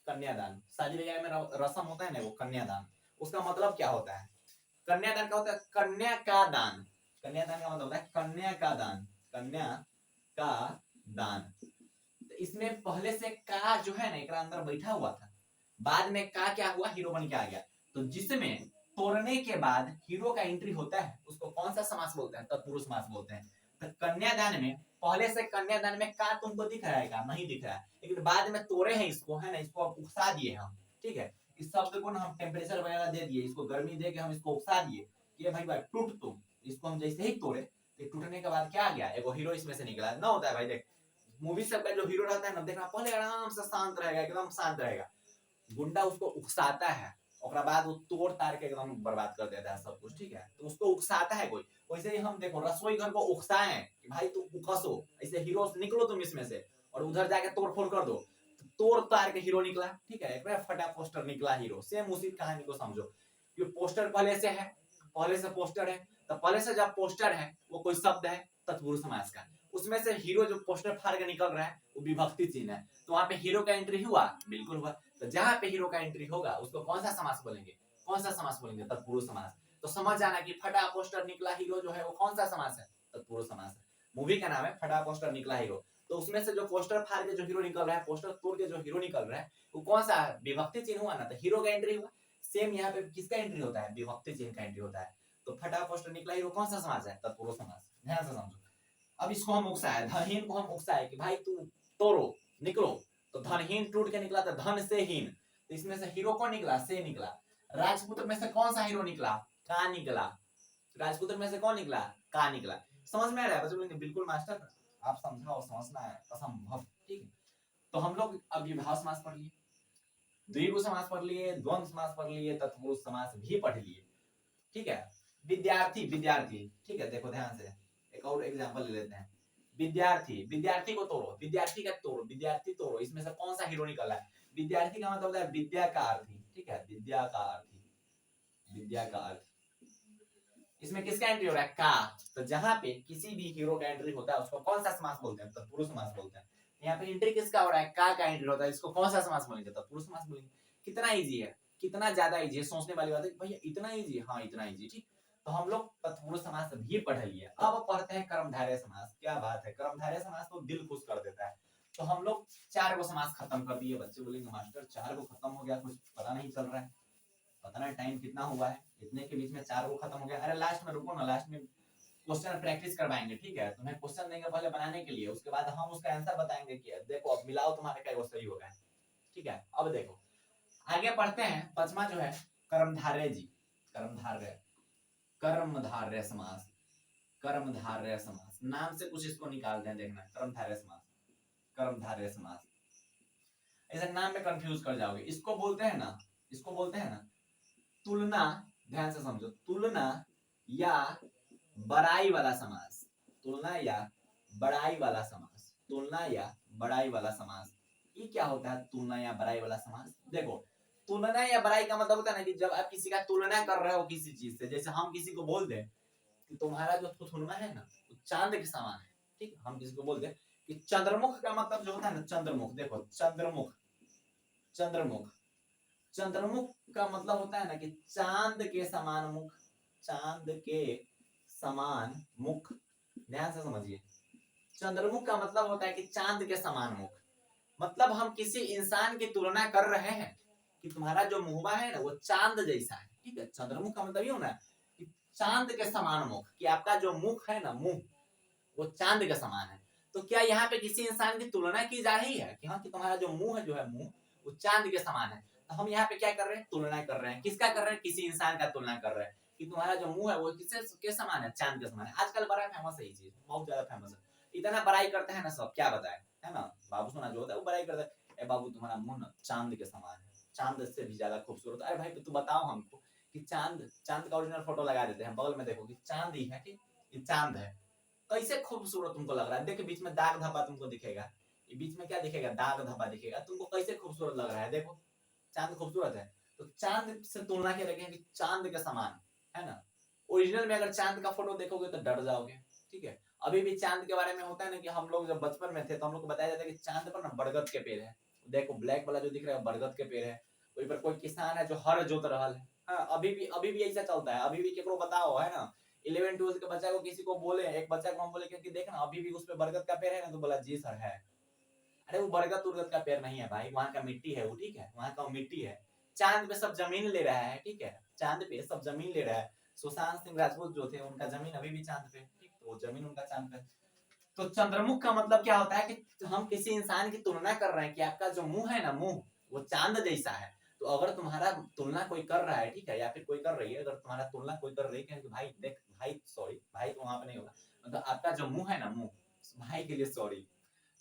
कन्यादान शादी वगैरह में रस्म होता है ना वो कन्यादान, उसका मतलब क्या होता है, कन्यादान का होता है कन्या का दान, कन्यादान का मतलब होता है कन्या का दान, कन्या का दान। तो इसमें पहले से का जो है ना एक अंदर बैठा हुआ था, बाद में का क्या हुआ, हीरो बन के आ गया। तो जिसमें तोड़ने के बाद हीरो का एंट्री होता है उसको कौन सा समास बोलते हैं, तत्पुरुष समास बोलते हैं। तो कन्यादान में पहले से कन्यादान में का तुमको दिख रहा है क्या, नहीं दिख रहा है, लेकिन बाद में तोड़े हैं इसको, है ना, इसको उकसा दिए हम, ठीक है, इस शब्द को ना हम टेम्परेचर वगैरह दे दिए, इसको गर्मी दे के हम इसको उकसा दिए कि भाई टूट तुम, इसको हम जैसे ही तोड़े तो टूटने के बाद क्या आ गया, एगो हीरो इसमें से निकला ना, होता है भाई। देख मूवी सब का जो हीरो रहता है ना, देखना पहले आराम से शांत रहेगा, एकदम शांत रहेगा, गुंडा उसको उकसाता है और बाद वो तोड़ तार के एकदम बर्बाद कर देता है सब कुछ, ठीक है, तो उसको उकसाता है कोई। वैसे ही हम देखो रसोई घर को उकसाए कि भाई तुम उकसो, ऐसे हीरो निकलो तुम इसमें से और उधर जाके तोड़ फोड़ कर दो, तो तोड़ तार के हीरो निकला, ठीक है, एक बार फटा पोस्टर निकला हीरो। सेम उसी कहानी को समझो कि पोस्टर पहले से है, पहले से पोस्टर है, तो पहले से जब पोस्टर है वो कोई शब्द है तत्पुरुष समास का, उसमें से हीरो जो पोस्टर फाड़ के निकल रहा है वो विभक्ति चिन्ह है, तो वहां पे हीरो का एंट्री हुआ, बिल्कुल हुआ। तो जहां पे हीरो का एंट्री होगा उसको कौन सा समास बोलेंगे, कौन सा समास बोलेंगे, तत्पुरुष समास। तो समझ जाना कि फटा पोस्टर निकला हीरो जो है वो कौन सा समास है, तत्पुरुष समास है। मूवी का नाम है फटा पोस्टर निकला हीरो, तो उसमें से जो पोस्टर फाड़ के जो हीरो निकल रहा है, पोस्टर तोड़ के जो हीरो निकल रहा है वो कौन सा विभक्ति चिन्ह हुआ ना, तो हीरो का एंट्री हुआ। सेम यहाँ पे किसका एंट्री होता है, विभक्ति चिन्ह का एंट्री होता है। तो फटा पोस्टर निकला हीरो कौन सा समास है, तत्पुरुष समास, ध्यान से समझो। अब इसको हम उकसाए, धनहीन को हम उकसाए कि भाई तू तोड़ो निकलो, तो धनहीन टूट के निकला, तो धन से हीन, तो इसमें से हीरो कौन निकला? से निकला। राजपुत्र में से कौन सा हीरो निकला? का निकला। राजपुत्र में से कौन निकला? का निकला। समझ में आ रहा है बच्चों? बोलेंगे बिल्कुल मास्टर, आप समझाओ, समझना है असंभव। ठीक है, तो हम लोग अब विभाव समास पढ़ लिए, द्विगु समास पढ़ लिए, द्वंद्व समास पढ़ लिए, तत्पुरुष समास भी पढ़ लिए। ठीक है, विद्यार्थी, विद्यार्थी, ठीक है, देखो ध्यान से एक और एग्जांपल ले लेते हैं। विद्यार्थी, विद्यार्थी को तोड़ो, विद्यार्थी का तोड़ो, विद्यार्थी तोड़ो, इसमें से कौन सा हीरो निकला है? विद्यार्थी का मतलब होता है विद्या का अर्थी। ठीक है, विद्या का अर्थी, विद्या का अर्थी। इसमें किसका एंट्री हो रहा है? का। तो जहां पे किसी भी हीरो का एंट्री होता है उसको कौन सा समास बोलते हैं? तत्पुरुष समास बोलते हैं। यहाँ पे एंट्री किसका हो रहा है? का एंट्री होता है, इसको कौन सा समास बोलेंगे? तत्पुरुष समास बोलेंगे। कितना इजी है, कितना ज्यादा इजी है, सोचने वाली बात है भैया इतना इजी है। हाँ इतना इजी। ठीक, तो हम लोग तत्पुरुष समास भी पढ़ लिए। अब पढ़ते हैं कर्मधारय समास। क्या बात है, कर्मधारय समास तो दिल खुश कर देता है। तो हम लोग 4 को समास खत्म कर दिए। बच्चे बोलेंगे मास्टर 4 को खत्म हो गया, कुछ पता नहीं चल रहा है, पता नहीं टाइम कितना हुआ है, इतने के बीच में 4 को खत्म हो गया। अरे लास्ट में रुको ना, लास्ट में क्वेश्चन प्रैक्टिस करवाएंगे। ठीक है, तुम्हें क्वेश्चन देंगे पहले बनाने के लिए, उसके बाद हम उसका आंसर बताएंगे कि देखो अब मिलाओ तुम्हारे क्या सही होगा। ठीक है, अब देखो आगे पढ़ते हैं। 5वां जो है कर्मधारय जी, कर्मधारय, कर्मधारय समास, कर्मधारय समास नाम से कुछ इसको निकालते हैं, देखना कर्मधारय समास, कर्मधारय समास। ऐसे नाम में कंफ्यूज कर जाओगे। इसको बोलते हैं ना, इसको बोलते हैं ना तुलना, ध्यान से समझो, तुलना या बड़ाई वाला समास, तुलना या बड़ाई वाला समास, तुलना या बड़ाई वाला समास। ये क्या होता है तुलना या बड़ाई वाला समास? देखो तुलना या बड़ाई का मतलब होता है ना कि जब आप किसी का तुलना कर रहे हो किसी चीज से, जैसे हम किसी को बोल दें कि तुम्हारा जो थुथुनमा है ना वो चांद के समान है। ठीक, हम किसी को बोल दें कि चंद्रमुख का मतलब जो होता है ना चंद्रमुख, देखो चंद्रमुख, चंद्रमुख, चंद्रमुख का मतलब होता है ना कि चांद के समान मुख, चांद के समान मुख। ध्यान से समझिए, चंद्रमुख का मतलब होता है कि चांद के समान मुख। मतलब हम किसी इंसान की तुलना कर रहे हैं कि तुम्हारा जो मुहबा है ना वो चांद जैसा है। ठीक है, चंद्रमुख का मतलब ये होना है कि चांद के समान मुख, कि आपका जो मुख है ना, मुंह, वो चांद के समान है। तो क्या यहाँ पे किसी इंसान की तुलना की जा रही है कि हाँ कि तुम्हारा जो मुंह है, जो है मुंह, वो चांद के समान है? तो हम यहाँ पे क्या कर रहे हैं? तुलना कर रहे हैं। किसका कर रहे हैं? किसी इंसान का तुलना कर रहे हैं कि तुम्हारा जो मुंह है वो किससे के समान है? चांद के समान है। आजकल बड़ा फेमस है ये चीज, बहुत ज्यादा फेमस है। इतना बड़ाई करते हैं ना सब, क्या बताए, है ना बाबू सोना जो होता है वो बड़ाई करता है, ए बाबू तुम्हारा मुंह ना चांद के समान है, चांद से भी ज्यादा खूबसूरत। अरे भाई तू बताओ हमको कि चांद, चांद का ओरिजिनल फोटो लगा देते हैं, बगल में देखो कि चांद ही है, ठीक, ये चांद है, कैसे खूबसूरत तुमको लग रहा है? देखो बीच में दाग धब्बा तुमको दिखेगा, ये बीच में क्या दिखेगा? दाग धब्बा दिखेगा, तुमको कैसे खूबसूरत लग रहा है? देखो चांद खूबसूरत है, तो चांद से तुलना के रखें कि चांद के समान, है ना। ओरिजिनल में अगर चांद का फोटो देखोगे तो डर जाओगे। ठीक है, अभी भी चांद के बारे में होता है ना कि हम लोग जब बचपन में थे तो हम लोग को बताया जाता है कि चांद पर ना बरगद के पेड़ है। देखो ब्लैक वाला जो दिख रहा है बरगद के पेड़ है, वही पर कोई किसान है जो हर जोत रहा है। हाँ, अभी भी ऐसा चलता है। अभी भी केकरो बताओ, है ना, 11 12 के बच्चा को किसी को बोले, एक बच्चा को हम बोले कि देखना अभी भी उस पे बरगद का पेड़ है ना, तो बोला जी सर है। अरे वो बरगद उरगद का पेड़ नहीं है भाई, वहां का मिट्टी है वो। ठीक है, वहां का मिट्टी है। चांद पे सब जमीन ले रहा है। ठीक है, चांद पे सब जमीन ले रहा है। सुशांत सिंह राजपूत जो थे उनका जमीन अभी भी चांद पे। ठीक, तो वो जमीन उनका चांद पे। तो चंद्रमुख का मतलब क्या होता है कि हम किसी इंसान की तुलना कर रहे हैं कि आपका जो मुंह है ना, मुंह वो चांद जैसा है। तो अगर तुम्हारा तुलना कोई कर रहा है, ठीक है, या फिर कोई कर रही है, अगर तुम्हारा तुलना कोई कर रही है कि भाई देख भाई, सॉरी भाई तो वहां पे नहीं होगा, मतलब आपका जो मुंह है ना, मुंह, भाई के लिए सॉरी,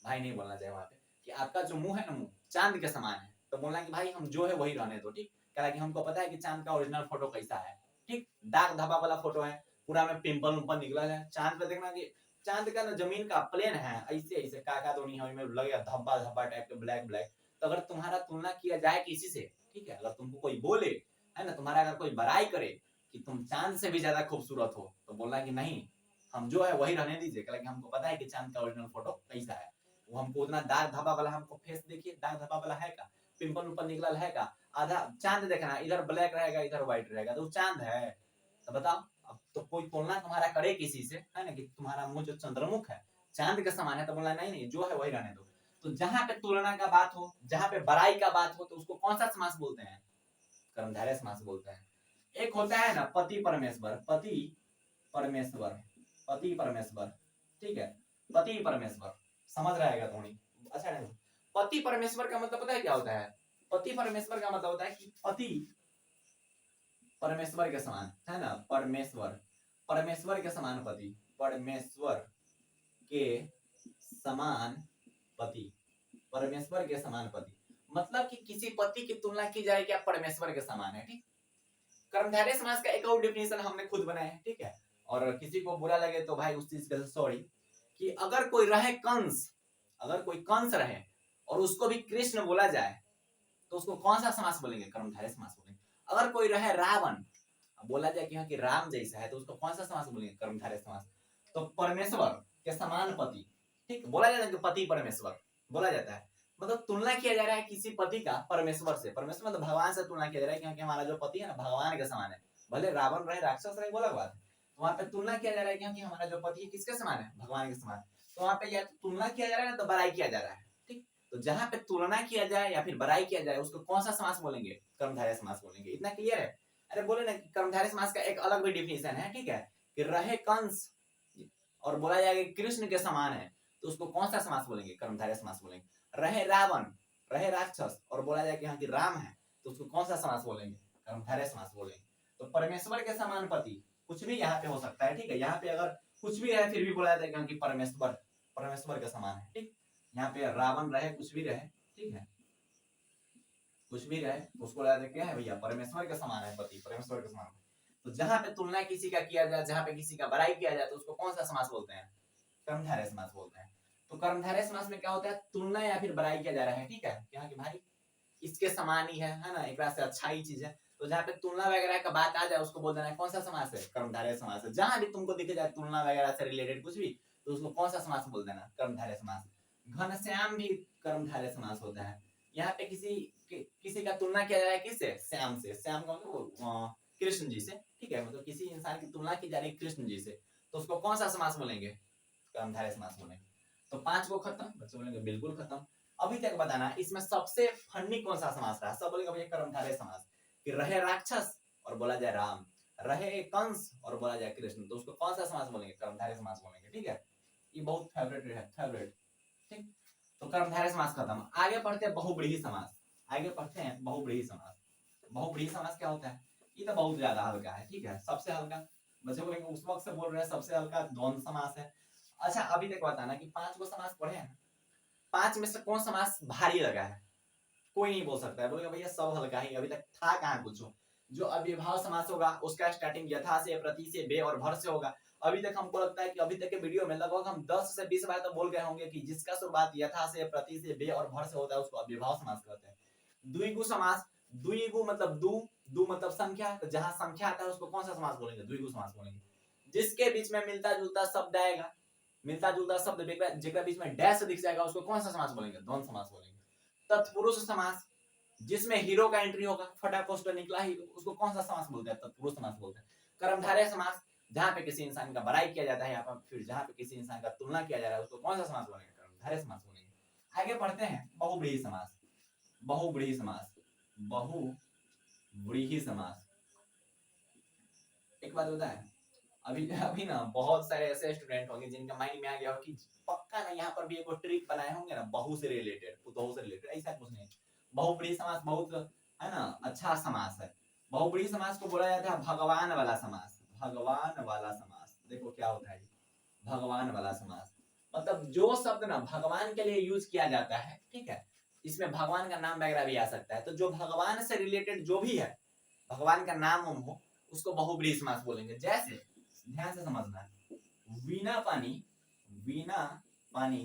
भाई नहीं बोलना चाहिए वहां पे, कि आपका जो मुंह है ना, मुंह चांद के समान है, तो बोलना कि भाई हम जो है वही रहने दो। ठीक, कि हमको पता है कि चांद का ओरिजिनल फोटो कैसा है। ठीक, दाग धब्बा वाला फोटो है, पूरा में पिंपल उम्पल निकला है। चांद पे देखना कि चांद का ना जमीन का प्लेन है, ऐसे ऐसे काका तो नहीं है, में लगेगा धब्बा धब्बा टाइप के, ब्लैक ब्लैक। तो अगर तुम्हारा तुलना किया जाए किसी से, ठीक है, अगर तुमको कोई बोले, है ना, तुम्हारा अगर कोई बड़ाई करे कि तुम चांद से भी ज्यादा खूबसूरत हो, तो बोलना कि नहीं, हम जो है वही रहने दीजिए, क्योंकि हमको पता है कि चांद का ओरिजिनल फोटो कैसा है। वो हमको उतना दाग धब्बा वाला, हमको फेस देखिए दाग धब्बा वाला है का, पिंपल उम्पल निकला है का, आधा चांद देखना, इधर ब्लैक रहेगा इधर व्हाइट रहेगा, तो चांद है। तो बताओ, अब तो कोई तुलना तुम्हारा करे किसी से, है ना, कि तुम्हारा मुंह जो चंद्रमुख है चांद के समान है, तो बोला नहीं नहीं जो है वही रहने दो। तो जहां पे तुलना का बात हो, जहां पे बड़ाई का बात हो, तो उसको कौन सा समास बोलते हैं? कर्मधारय समास बोलते हैं। एक होता है ना पति परमेश्वर, पति परमेश्वर, पति परमेश्वर, ठीक है, पति परमेश्वर, समझ रहेगा थोड़ी। अच्छा नहीं, पति परमेश्वर का मतलब पता है क्या होता है? पति परमेश्वर का मतलब होता है कि पति परमेश्वर के समान है ना, परमेश्वर, परमेश्वर के समान पति, परमेश्वर के समान पति, परमेश्वर के समान पति, मतलब कि किसी पति की तुलना की जाए क्या परमेश्वर के समान है। ठीक, कर्मधारय समास का एक और डेफिनेशन हमने खुद बनाया है, ठीक है। और किसी को बुरा लगे तो भाई उस चीज का सॉरी, कि अगर कोई रहे कंस, अगर कोई कंस रहे और उसको भी कृष्ण बोला जाए तो उसको कौन सा समास बोलेंगे? कर्मधारय समास बोलेंगे। अगर कोई रहे रावण, बोला जाए कि हाँ कि राम जैसा है तो उसको कौन सा समास बोलेंगे? कर्मधारय समास। तो परमेश्वर के समान पति, ठीक, बोला जाता है कि पति परमेश्वर बोला जाता है, मतलब तुलना किया जा रहा है किसी पति का परमेश्वर से, परमेश्वर मतलब भगवान से तुलना किया जा रहा है, क्योंकि हमारा जो पति है ना भगवान के समान है, भले रावण रहे राक्षस रहे बोला बात है, तो वहां पे तुलना किया जा रहा है क्योंकि हमारा जो पति है किसके समान है? भगवान के समान। तो वहां पे या तो तुलना किया जा रहा है ना तो बड़ाई किया जा रहा है, ठीक। तो जहां पे तुलना किया जाए या फिर बड़ाई किया जाए उसको कौन सा समास बोलेंगे? कर्मधारय समास बोलेंगे। इतना क्लियर है? अरे बोले ना कर्मधारय समास का एक अलग भी डिफिनेशन है, ठीक है, कि रहे कंस और बोला जाएगा कृष्ण के समान है तो उसको कौन सा समास बोलेंगे? कर्मधारय समास बोलेंगे। रहे रावण, रहे राक्षस और बोला जाए कि हाँ कि राम है तो उसको कौन सा समास बोलेंगे? कर्मधारय समास बोलेंगे। तो परमेश्वर के समान पति कुछ भी यहाँ पे हो सकता है, ठीक है। यहाँ पे अगर कुछ भी रहे फिर भी बोला जाता है कि परमेश्वर, परमेश्वर के समान है, ठीक। यहाँ पे रावण रहे कुछ भी रहे, ठीक है, कुछ भी रहे उसको बोला जाता है क्या है भैया? परमेश्वर के समान है पति, परमेश्वर के समान। तो जहां पे तुलना किसी का किया जाए, जहां पे किसी का बड़ाई किया जाए तो उसको कौन सा समास बोलते हैं? कर्मधारय समास बोलते हैं। तो कर्मधारय समास में क्या होता है? तुलना या फिर बड़ाई किया जा रहा है, ठीक है, यहाँ की भाई इसके समान ही है ना, एक से अच्छा ही चीज है। तो जहाँ पे तुलना वगैरह का बात आ जाए उसको बोल देना है कौन सा समास है? कर्मधारय समास है। जहां भी तुमको दिखे जाए तुलना वगैरह से रिलेटेड कुछ भी तो उसको कौन सा समास बोल देना? कर्मधारय समास। घनश्याम भी कर्मधारय समास होता है। यहाँ पे किसी का तुलना किया जा रहा है किससे? श्याम से। श्याम का मतलब कृष्ण जी से, ठीक है, मतलब किसी इंसान की तुलना की जा रही है कृष्ण जी से तो उसको कौन सा समास बोलेंगे? कर्मधारय समास बोलेंगे। तो 5 को खत्म, बच्चे बोलेंगे बिल्कुल खत्म। अभी तक बताना इसमें सबसे फनी कौन सा समास रहा? सब बोलेगा भैया कर्मधारय समास, कि रहे राक्षस और बोला जाए राम, रहे कंस और बोला जाए कृष्ण, तो उसको कौन सा समास बोलेंगे? कर्मधारय समास बोलेंगे, ठीक है। ये बहुत फेवरेट है, फेवरेट, ठीक। तो कर्मधारय समास खत्म। आगे पढ़ते हैं बहुब्रीहि समास। आगे पढ़ते हैं बहुब्रीहि समास। बहुब्रीहि समास क्या होता है? ये तो बहुत ज्यादा हल्का है, ठीक है, सबसे हल्का। बच्चे बोलेंगे उस वक्त से बोल रहे हैं सबसे हल्का द्वंद्व समास है। अच्छा अभी तक बताना कि 5 को समास पढ़े हैं, 5 में से कौन समास भारी लगा है? कोई नहीं बोल सकता है, बोलेगा भैया सब हल्का ही, अभी तक था कहाँ कुछ। जो अव्ययभाव समास होगा उसका स्टार्टिंग यथा से, प्रति से, बे और भर से होगा। अभी तक हमको लगता है कि अभी तक के वीडियो में लगभग हम 10 से 20 बार तो बोल गए होंगे कि जिसका शुरुआत यथा से, प्रति से, बे और भर से होता है उसको अव्ययभाव समास कहते हैं। द्विगु समास, द्विगु मतलब दू, दू मतलब संख्या, तो जहां संख्या आता है उसको कौन सा समास बोलेंगे? द्विगु समास बोलेंगे। जिसके बीच में मिलता जुलता शब्द आएगा, मिलता जुलता शब्द जेकरा बीच में डैश दिख जाएगा उसको कौन सा समास बोलेंगे? द्वंद्व समास बोलेंगे। तत्पुरुष समास, जिसमें हीरो का एंट्री होगा, फटा पोस्टर निकला हीरो, उसको कौन सा समास बोलते हैं? तत्पुरुष समास बोलते हैं। कर्मधारय समास, जहां पे किसी इंसान का बड़ाई किया जाता है, या फिर जहां पे किसी इंसान का तुलना किया जा रहा है उसको कौन सा समास बोलेंगे? कर्मधारय समास बोलेंगे। आगे बढ़ते हैं बहुब्रीहि समास। बहुब्रीहि समास, बहुब्रीहि समास। एक बात बताएं, अभी अभी ना बहुत सारे ऐसे स्टूडेंट होंगे जिनका माइंड में आ गया हो कि पक्का ना यहाँ पर भी एक ट्रिक बनाए होंगे ना, बहु से रिलेटेड, पुतोहु से रिलेटेड, ऐसा कुछ नहीं। बहुब्रीहि समास बहुत है ना अच्छा समास है। बहुब्रीहि समास को बोला जाता है भगवान वाला समास। भगवान वाला समास देखो क्या होता है, भगवान वाला समास मतलब जो शब्द ना भगवान के लिए यूज किया जाता है, ठीक है, इसमें भगवान का नाम वगैरह भी आ सकता है, तो जो भगवान से रिलेटेड जो भी है, भगवान का नाम हो, उसको बहुब्रीहि समास बोलेंगे। जैसे ध्यान से समझना, वीणा पानी, वीणा पानी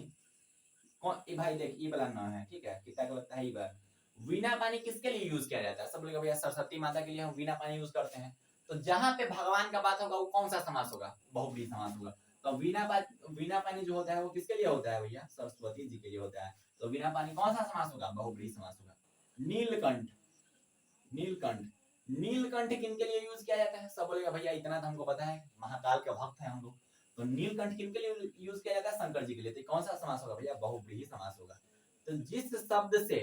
कौन, ये भाई देख ये वाला नाम है, ठीक है, कितना को लगता है ये बार। वीणा पानी किसके लिए यूज किया जाता है? सब लोग भैया सरस्वती माता के लिए हम वीणा पानी यूज करते हैं। तो जहां पे भगवान का बात होगा वो कौन सा समास होगा? बहुब्रीहि समास होगा। तो वीणा पानी जो होता है वो किसके लिए होता है भैया? सरस्वती जी के लिए होता है। तो वीणा पानी कौन सा समास होगा? बहुब्रीहि समास होगा। नीलकंठ, नीलकंठ, नीलकंठ किनके लिए यूज किया जाता है? सब बोलेगा भैया इतना तो हमको पता है, महाकाल के भक्त हैं हम लोग। तो नीलकंठ किनके लिए यूज किया जाता है? शंकर जी के लिए। तो कौन सा समास होगा भैया? बहुब्रीहि समास होगा। तो जिस शब्द से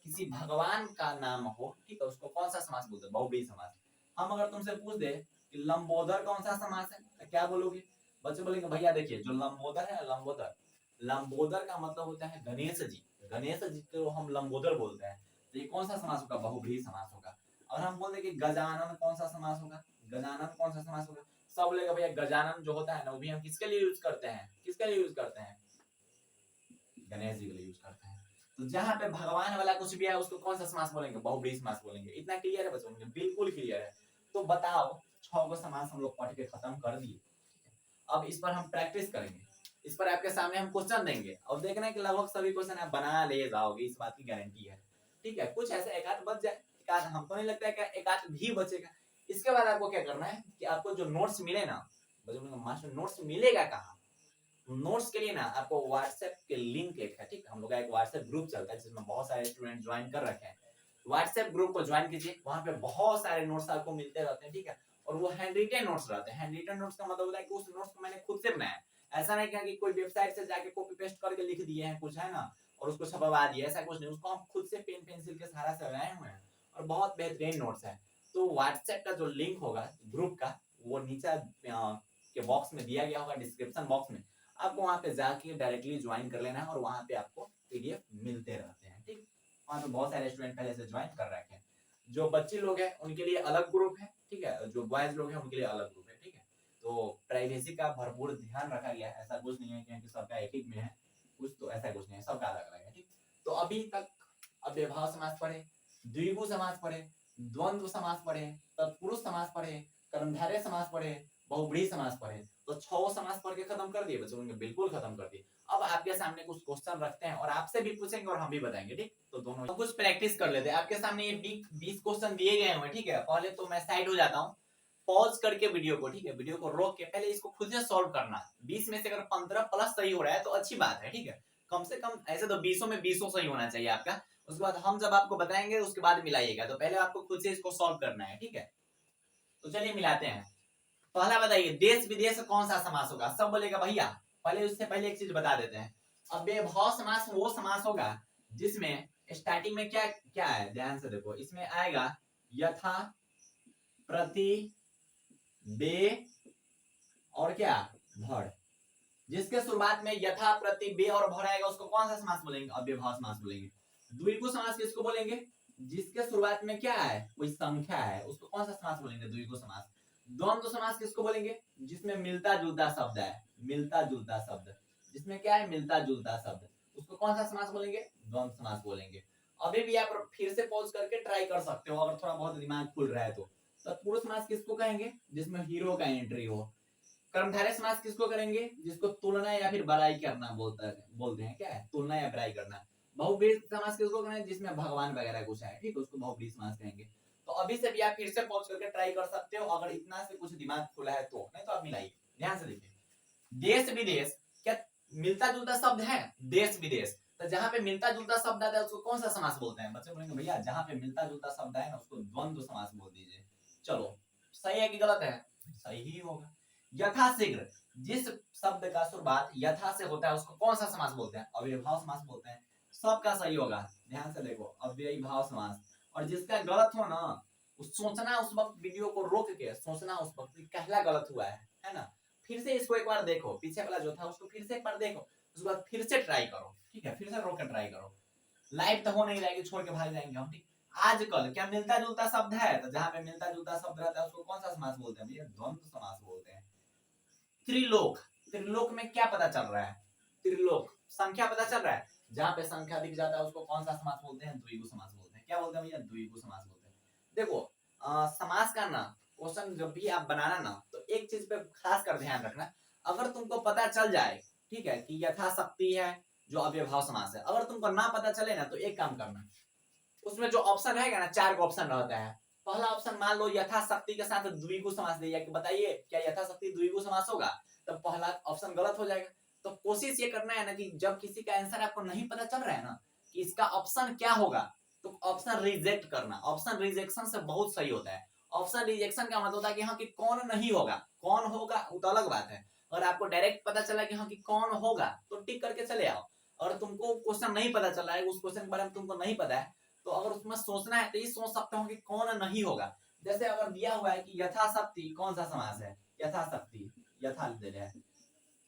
किसी भगवान का नाम हो, ठीक है, उसको कौन सा समास बोलते हैं? बहुब्रीहि समास। हम अगर तुमसे पूछ दे कि लंबोदर कौन सा समास है तो क्या बोलोगे? बच्चे बोलेंगे भैया देखिए जो लंबोदर है, लंबोदर लंबोदर का मतलब होता है गणेश जी। गणेश जी को हम लंबोदर बोलते हैं। तो ये कौन सा समास होगा? बहुब्रीहि समास होगा। और हम बोलते हैं कि गजानन कौन सा समास होगा? गजानन कौन सा समास होगा? सब बोलेगा भैया गजानन जो होता है ना, वो भी हम किसके लिए यूज करते हैं? किसके लिए यूज करते हैं? गणेश जी के लिए यूज करते हैं। तो जहां पे भगवान वाला कुछ भी है उसको कौन सा समास बोलेंगे? बहुब्रीहि समास बोलेंगे। इतना क्लियर है बच्चों? बिल्कुल क्लियर है। तो बताओ 6 गो समास हम लोग पढ़ के खत्म कर दिए। अब इस पर हम प्रैक्टिस करेंगे। इस पर आपके सामने हम क्वेश्चन देंगे और देखना है कि लगभग सभी क्वेश्चन आप बना ले जाओगे, इस बात की गारंटी है। ठीक है, कुछ ऐसे एक आध बच जाए, एक आध हमको नहीं लगता है कि एक आध भी बचेगा। इसके बाद आपको क्या करना है कि आपको जो नोट्स मिले ना, मास्टर नोट्स मिलेगा कहाँ? नोट्स के लिए ना आपको व्हाट्सएप के लिंक एक है, ठीक है, हम लोग का एक व्हाट्सएप ग्रुप चलता है जिसमें बहुत सारे स्टूडेंट ज्वाइन कर रखे हैं। व्हाट्सएप ग्रुप को ज्वाइन कीजिए, वहां पे बहुत सारे नोट्स आपको मिलते रहते हैं। ठीक है, और वो हैंड रिटन नोट्स रहते हैं। हैंड रिटन नोट्स का मतलब होता है कि उस नोट्स को मैंने खुद से बनाया, ऐसा नहीं कि कोई वेबसाइट से जाके कॉपी पेस्ट करके लिख दिए हैं कुछ, है ना, और उसको छपवा दिए, ऐसा कुछ नहीं। उसको हम खुद से पेन पेंसिल के सहारा से बनाए हुए हैं और बहुत बेहतरीन नोट्स है। तो व्हाट्सएप का जो लिंक होगा ग्रुप का, वो नीचे के बॉक्स में दिया गया होगा, डिस्क्रिप्शन बॉक्स में। आपको वहां पे जाके डायरेक्टली ज्वाइन कर लेना है और वहां पे आपको पीडीएफ मिलते रहते हैं। ठीक, वहां पे बहुत सारे स्टूडेंट पहले से ज्वाइन कर रखे हैं। जो बच्चे लोग हैं उनके लिए अलग ग्रुप है, ठीक है, जो बॉयज लोग हैं उनके लिए अलग ग्रुप है। ठीक है, तो प्राइवेसी का भरपूर ध्यान रखा गया है। ऐसा कुछ नहीं है कि सबका एक ही में है, कुछ तो ऐसा कुछ नहीं है, सबका अलग अलग है। ठीक, तो अभी तक अव्ययभाव समास पढ़े, द्विगु समास पढ़े, द्वंद्व समास पढ़े, तत्पुरुष समास पढ़े, कर्मधारय समास पढ़े, बहुब्रीहि समास पढ़े। तो 6 समास पढ़ के खत्म कर दिए बच्चों, बिल्कुल खत्म कर दिए। अब आपके सामने कुछ क्वेश्चन रखते हैं और आपसे भी पूछेंगे और हम भी बताएंगे। ठीक, तो दोनों तो कुछ प्रैक्टिस कर लेते हैं। आपके सामने ये 20 क्वेश्चन दिए गए हैं। ठीक है, पहले तो मैं साइड हो जाता हूँ, पॉज करके वीडियो को, ठीक है, वीडियो को रोक के पहले इसको खुद से सॉल्व करना। 20 में से अगर 15 प्लस सही हो रहा है तो अच्छी बात है। ठीक है, कम से कम ऐसे तो 20 में 20 सही होना चाहिए आपका। उसके बाद हम जब आपको बताएंगे उसके बाद मिलाइएगा, तो पहले आपको खुद से इसको सॉल्व करना है। ठीक है, तो चलिए मिलाते हैं। पहला बताइए, देश विदेश कौन सा समास होगा? सब बोलेगा भैया। पहले उससे पहले एक चीज बता देते हैं, अव्ययभाव समास वो समास होगा जिसमें स्टार्टिंग में क्या क्या है, ध्यान से देखो। इसमें आएगा यथा, प्रति, बे और क्या, भर। जिसके शुरुआत में यथा, प्रति, बे और भर आएगा उसको कौन सा समास बोलेंगे? अव्ययभाव समास बोलेंगे। द्विगु समास किसको बोलेंगे? जिसके शुरुआत में क्या है, कोई संख्या है, उसको कौन सा समास बोलेंगे? द्विगु समास। द्वंद्व समास किसको बोलेंगे? जिसमें मिलता जुलता शब्द है, मिलता जुलता शब्द, जिसमें क्या है, मिलता जुलता शब्द, उसको कौन सा समास बोलेंगे? द्वंद्व समास बोलेंगे। अभी भी आप फिर से पॉज करके ट्राई कर सकते हो अगर थोड़ा बहुत दिमाग खुल रहा है तो। तत्पुरुष समास किसको कहेंगे? जिसमें हीरो का एंट्री हो। कर्मधारय समास किसको करेंगे? जिसको तुलना या फिर बड़ाई करना बोलते हैं, क्या है, तुलना या बड़ाई करना। बहुब्रीहि समास किसको करेंगे? जिसमें भगवान वगैरह कुछ है, ठीक है, उसको बहुब्रीहि समास कहेंगे। तो अभी से भी आप फिर से पॉज करके ट्राई कर सकते हो अगर इतना से कुछ दिमाग खुला है तो, नहीं तो आप मिलाइए। ध्यान से देखिए, देश विदेश क्या मिलता जुलता शब्द है? देश विदेश, तो जहां पे मिलता जुलता शब्द आता है उसको कौन सा समास बोलते हैं? बच्चे बोलेंगे भैया जहां पे मिलता जुलता शब्द है ना उसको द्वंद्व समास बोल दीजिए। चलो, सही है कि गलत है? सही ही होगा। यथाशीघ्र, जिस शब्द का शुरुआत यथा से होता है उसको कौन सा समास बोलते हैं? अव्ययभाव समास बोलते हैं। सबका सही होगा, ध्यान से देखो, अव्ययभाव समास। और जिसका गलत हो ना, सोचना उस वक्त, वीडियो को रोक के सोचना उस वक्त कहला गलत हुआ है ना। फिर से इसको एक बार देखो, पीछे वाला जो था उसको फिर से एक बार देखो, उसके बाद फिर से ट्राई करो। ठीक है, फिर से रोक कर ट्राई करो। लाइव तो हो नहीं रहेगी, छोड़ के भाग जाएंगे हम। ठीक, आजकल क्या मिलता जुलता शब्द है? तो जहां पे मिलता जुलता शब्द रहता है उसको कौन सा समास बोलते हैं भैया? द्वंद्व समास बोलते हैं। त्रिलोक, त्रिलोक में क्या पता चल रहा है? त्रिलोक संख्या पता चल रहा है। जहां पे संख्या दिख जाता है उसको कौन सा समास बोलते हैं? द्विगु समास बोलते हैं। क्या बोलते हैं भैया? द्विगु समास बोलते हैं। देखो, समास का ना क्वेश्चन जब भी आप बनाना ना, तो एक चीज पे खास कर ध्यान रखना। अगर तुमको पता चल जाए, ठीक है, कि यथाशक्ति है जो अव्ययभाव समास है, अगर तुमको ना पता चले ना तो एक काम करना, उसमें जो ऑप्शन रहेगा ना, 4 ऑप्शन रहता है। पहला ऑप्शन मान लो यथाशक्ति के साथ द्विगु समास दिया कि बताइए क्या यथाशक्ति द्विगु समास होगा, तो पहला ऑप्शन गलत हो जाएगा। तो कोशिश ये करना है ना कि जब किसी का आंसर आपको नहीं पता चल रहा है ना कि इसका ऑप्शन क्या होगा, तो ऑप्शन रिजेक्ट करना। ऑप्शन रिजेक्शन से बहुत सही होता है। ऑप्शन रिजेक्शन का मतलब होता है कि हाँ कि कौन नहीं होगा, कौन होगा वो तो अलग बात है। अगर आपको डायरेक्ट पता चला कि हाँ कि कौन होगा तो टिक करके चले आओ। और तुमको क्वेश्चन नहीं पता चला है, उस क्वेश्चन के बारे में तुमको नहीं पता है, तो अगर उसमें सोचना है तो ये सोच सकते हो कि कौन नहीं होगा। जैसे अगर दिया हुआ है कि यथाशक्ति कौन सा समास है? यथाशक्ति, यथा दे रहा है,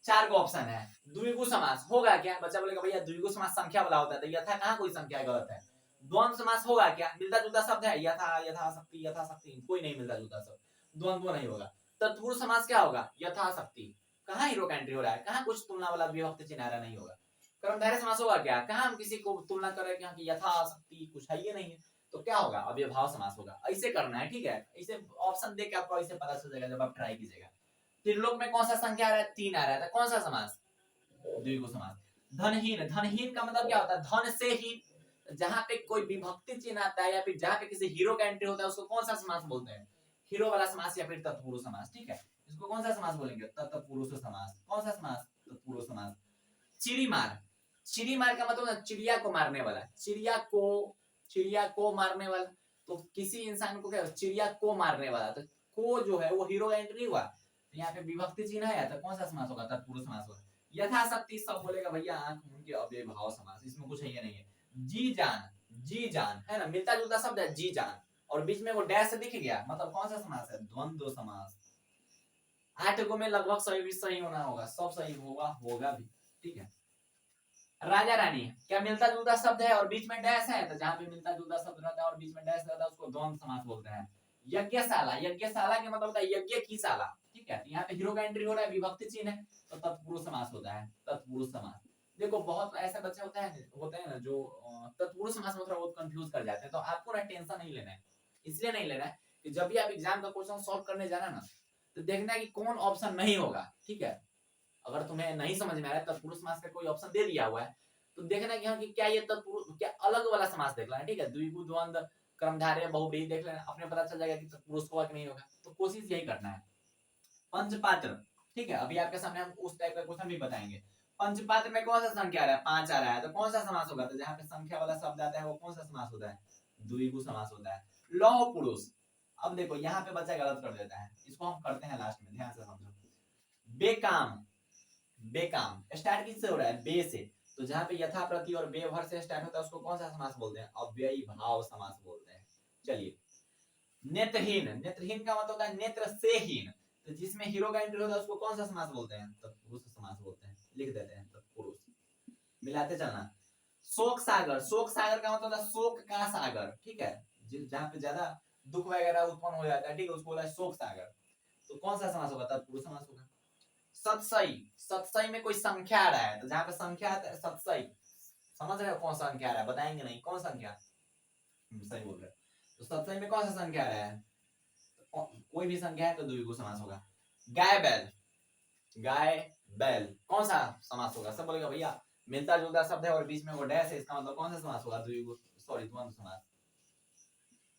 4 को ऑप्शन है। द्विगु समास होगा क्या? बच्चा बोलेगा भैया द्विगु समास संख्या वाला होता है, तो यथा कहाँ कोई संख्या गलत है। द्वंद्व समास होगा क्या? मिलता जुलता शब्द है, यथा यथाशक्ति यथाशक्ति, कोई नहीं मिलता जुलता शब्द, द्वंद्व नहीं होगा। तत्पुरुष समास क्या होगा? यथाशक्ति, कहाँ हीरो का एंट्री हो रहा है, कहाँ कुछ तुलना वाला विभक्ति चिन्ह आ रहा नहीं होगा। कर्मधारय समास होगा क्या? कहाँ हम किसी को तुलना कर रहे हैं कि यथाशक्ति कुछ है ये नहीं है, तो क्या होगा? अव्ययभाव समास होगा। ऐसे करना है, ठीक है, इसे ऑप्शन देख के आपको ऐसे पता चल जाएगा जब आप ट्राई कीजिएगा। त्रिलोक में कौन सा संख्या आ रहा है? 3 आ रहा है, तो कौन सा समास? द्विगु समास। धनहीन, धनहीन का मतलब क्या होता है? धन से हीन, जहां पे कोई विभक्ति चिन्ह आता है या फिर जहां पे किसी हीरो का एंट्री होता है उसको कौन सा समास बोलते हैं? हीरो वाला समास या फिर तत्पुरुष समास, ठीक है। इसको कौन सा समास बोलेंगे? तत्पुरुष समास। कौन सा समास? तत्पुरुष समास। चिड़ीमार, चिड़ीमार का मतलब चिड़िया को मारने वाला, चिड़िया को मारने वाला, तो किसी इंसान को क्या चिड़िया को मारने वाला, तो को जो है वो हीरो का एंट्री हुआ, तो यहाँ पे विभक्ति चिन्ह है, तो कौन सा समास होगा? तत्पुरुष समास होगा। यथाशक्ति सब बोलेगा भैया आंख उनके अव्ययभाव समास, इसमें कुछ है ये नहीं है। जी जान, जी जान है ना, मिलता जुलता शब्द है जी जान, और बीच में वो डैश दिख गया, मतलब कौन सा समास है? द्वंद्व समास। 8 को में लगभग सही भी सही होना होगा, सब सही होगा भी, ठीक है। राजा रानी, क्या मिलता जुलता शब्द है और बीच में डैश है, तो जहां पे मिलता जुलता शब्द रहता है और बीच में डैश रहता है उसको द्वंद्व समास बोलते हैं। यज्ञशाला, यज्ञशाला के मतलब होता है यज्ञ की शाला, ठीक है। यहाँ पे हीरो का एंट्री हो रहा है, विभक्ति चिन्ह है, तो तत्पुरुष समास होता है। तत्पुरुष समास। देखो बहुत ऐसे बच्चे होते हैं ना जो तत्पुरुष समास में थोड़ा बहुत कंफ्यूज कर जाते हैं, तो आपको ना टेंशन नहीं लेना है। इसलिए नहीं लेना है कि जब भी आप एग्जाम का क्वेश्चन सॉल्व करने जाना ना, तो देखना है कि कौन ऑप्शन नहीं होगा, ठीक है। अगर तुम्हें नहीं समझ में आ रहा है तत्पुरुष समास का कोई ऑप्शन दे दिया हुआ है, तो देखना कि हाँ कि क्या ये तत्पुरुष क्या अलग वाला समास देख लेना, ठीक है। द्विगु द्वंद्व कर्मधारय बहुव्रीहि देख लेना, अपने पता चल जाएगा कि तत्पुरुष होगा कि नहीं होगा, तो कोशिश यही करना है। पंचपात्र, ठीक है, अभी आपके सामने हम उस टाइप का क्वेश्चन भी बताएंगे। पंचपात्र में कौन सा संख्या आ रहा है? 5 आ रहा है, तो कौन सा समास होगा? तो जहां पे संख्या वाला शब्द आता है वो कौन सा समास होता है? द्विगु समास होता है। लौह पुरुष, अब देखो यहाँ पे बच्चा गलत कर देता है, इसको हम करते हैं लास्ट में, ध्यान से समझो। बेकाम, बेकाम स्टार्ट किससे हो रहा है? बे से, तो जहां पे यथा प्रति और बे भर से स्टार्ट होता है उसको कौन सा समास बोलते हैं? अव्ययी भाव समास बोलते हैं। चलिए, नेत्रहीन, नेत्रहीन का मतलब होता है नेत्र से हीन, तो जिसमें हीरो का एंट्री होता है उसको कौन सा समास बोलते हैं? तत्पुरुष समास बोलते हैं, लिख देते हैं तत्पुरुष, मिलाते चलना। शोक सागर, शोक सागर का मतलब होता है शोक का सागर, ठीक है, जहां पे ज्यादा दुख वगैरह उत्पन्न हो जाता है, ठीक है, उसको बोला है शोक सागर, तो कौन सा समास होगा? तत्पुरुष समास होगा। सतसई, सतसई में कोई संख्या आ रहा है, तो जहां पे संख्या आता है सतसई, समझ रहे हो कौन सा संख्या आ रहा है? बताएंगे नहीं कौन संख्या, सही बोल रहे हो। तो सतसई में कौन सा संख्या आ रहा है? कोई भी संख्या है तो द्विगु समास होगा। गाय बैल, गाय बैल कौन सा समास होगा? सब बोलेगा भैया मिलता जुलता शब्द है और बीच में वो डैश है, इसका मतलब कौन सा समास होगा? द्विगु, सॉरी द्वंद्व समास,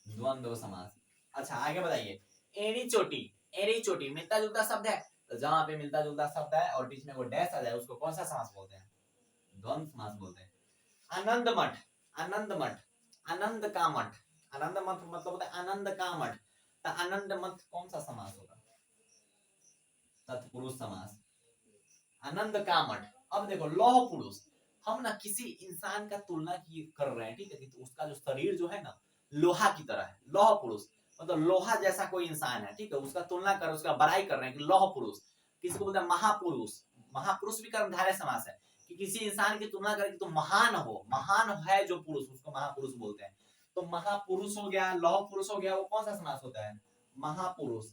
द्वंद्व समास। अच्छा आगे बताइए। एड़ी चोटी, एड़ी चोटी मिलता जुलता शब्द है, तो जहां पे मिलता जुलता शब्द है और बीच में वो डैश आ जाए उसको कौन सा समास बोलते हैं? द्वंद्व समास बोलते हैं। आनंद मठ, आनंद मठ, आनंद का मठ, आनंद मठ मतलब होता है आनंद का मठ, तो आनंद मठ कौन सा समास होगा? तत्पुरुष समास। आनंद का मठ। अब देखो लौह पुरुष, हम ना किसी इंसान का तुलना की कर रहे हैं, ठीक है, तो उसका जो शरीर जो है ना लोहा की तरह है। लौह पुरुष मतलब लोहा जैसा कोई इंसान है, ठीक है, उसका तुलना कर उसका बड़ाई कर रहे हैं कि लौह पुरुष। किसी को बोलते हैं महापुरुष, महापुरुष भी कर्मधारय समास है, कि किसी इंसान की तुलना करें कि तुम महान हो, महान है जो पुरुष उसको महापुरुष बोलते हैं। तो महापुरुष हो गया, लौह पुरुष हो गया, वो कौन सा समास होता है? महापुरुष।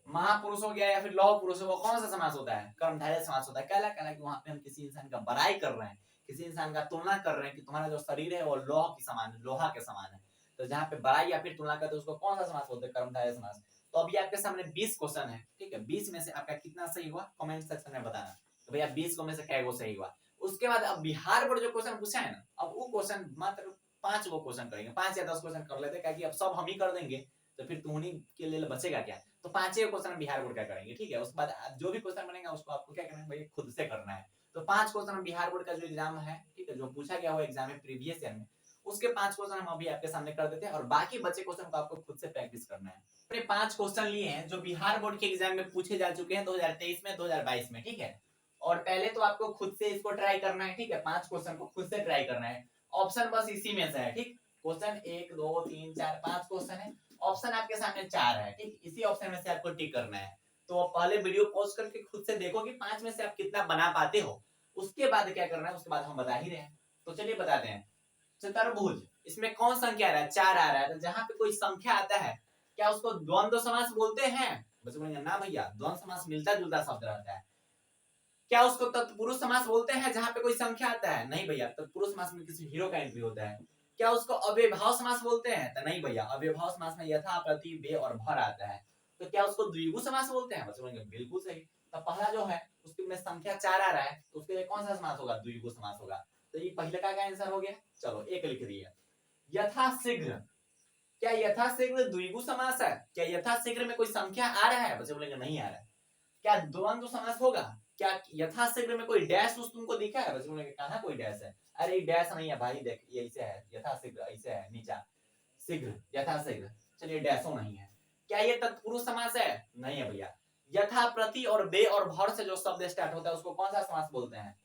महापुरुष हो गया या फिर लौह पुरुष हो, वो कौन सा समास होता है? कर्मधारय समास होता है। कहला कहला कि वहां पे हम किसी इंसान का बड़ाई कर रहे हैं, किसी इंसान का तुलना कर रहे हैं कि तुम्हारा जो शरीर है वो लौह के समान है, लोहा के समान है, तो जहां पे बड़ाई या फिर तुलना करते हैं उसको कौन सा समास बोलते हैं? कर्मधारय समास। तो अभी आपके सामने 20 क्वेश्चन है, ठीक है, 20 में से आपका कितना सही हुआ कमेंट सेक्शन में बताना, तो भैया 20 में से कै सही हुआ। उसके बाद अब बिहार बोर्ड जो क्वेश्चन पूछा है ना, अब वो क्वेश्चन मात्र 5 क्वेश्चन करेंगे, 5 या 10 क्वेश्चन कर लेते हैं, अब सब हम ही कर देंगे तो फिर तुम्हें के लिए बचेगा क्या? तो 5 क्वेश्चन बिहार बोर्ड का करेंगे, ठीक है। उसके बाद जो भी क्वेश्चन बनेगा उसको आपको क्या करना है भाई? खुद से करना है। तो 5 क्वेश्चन बिहार बोर्ड का जो एग्जाम है, ठीक है, जो पूछा गया हुआ एग्जाम है प्रीवियस ईयर में, उसके 5 क्वेश्चन हम अभी आपके सामने कर देते हैं और बाकी बचे क्वेश्चन को आपको खुद से प्रैक्टिस करना है। अपने 5 क्वेश्चन लिए हैं जो बिहार बोर्ड के एग्जाम में पूछे जा चुके हैं 2023 में, 2022 में, ठीक है। और पहले तो आपको खुद से इसको ट्राई करना है, ठीक है, 5 क्वेश्चन को खुद से ट्राई करना है। ऑप्शन बस इसी में से है, ठीक। क्वेश्चन 1 2 3 4 5 क्वेश्चन है, ऑप्शन आपके सामने 4 है, ठीक, इसी ऑप्शन में से आपको टिक करना है। तो पहले वीडियो पॉज करके खुद से देखो कि 5 में से आप कितना बना पाते हो, उसके बाद क्या करना है, उसके बाद हम बता ही रहे हैं। तो चलिए बताते हैं। चतुर्भुज, इसमें कौन संख्या आ रहा है, 4 आ रहा है। तो जहां पे कोई संख्या आता है, क्या उसको द्वंद्व समास बोलते हैं? बच्चे बोलेंगे ना भैया, द्वंद्व समास मिलता जुलता शब्द रहता है। क्या उसको तत्पुरुष समास बोलते हैं जहां पे कोई संख्या आता है? नहीं भैया, तत्पुरुष समास में किसी हीरो का एंट्री होता है। क्या उसको अव्ययभाव समास बोलते हैं? तो नहीं भैया, अव्ययभाव समास में यथा, प्रति, बे और भर आता है। तो क्या उसको द्विगु समास बोलते हैं? बच्चे बोलेंगे बिल्कुल सही। तो पहला जो है उसमें संख्या 4 आ रहा है, तो उसके लिए कौन सा समास होगा? द्विगु समास होगा। तो ये पहले का आंसर हो गया। चलो एक लिख दिया। यथाशीघ्र, क्या यथाशीघ्र द्विगु समास है? क्या यथाशीघ्र में कोई संख्या आ रहा है? बच्चे बोलेंगे नहीं आ रहा है। क्या द्वंद्व समास होगा? क्या यथाशीघ्र में कोई डैश उस तुमको दिखा है? बच्चे बोलेंगे कहां कोई डैश है। अरे डैश नहीं है भाई, देख ये ऐसे है, यथाशीघ्र ऐसे है, नीचा शीघ्र, यथाशीघ्र। चलिए डैशो नहीं है। क्या ये तत्पुरुष समास है? नहीं है भैया। यथा, प्रति और बे और भर से जो शब्द स्टार्ट होता है उसको कौन सा समास बोलते हैं?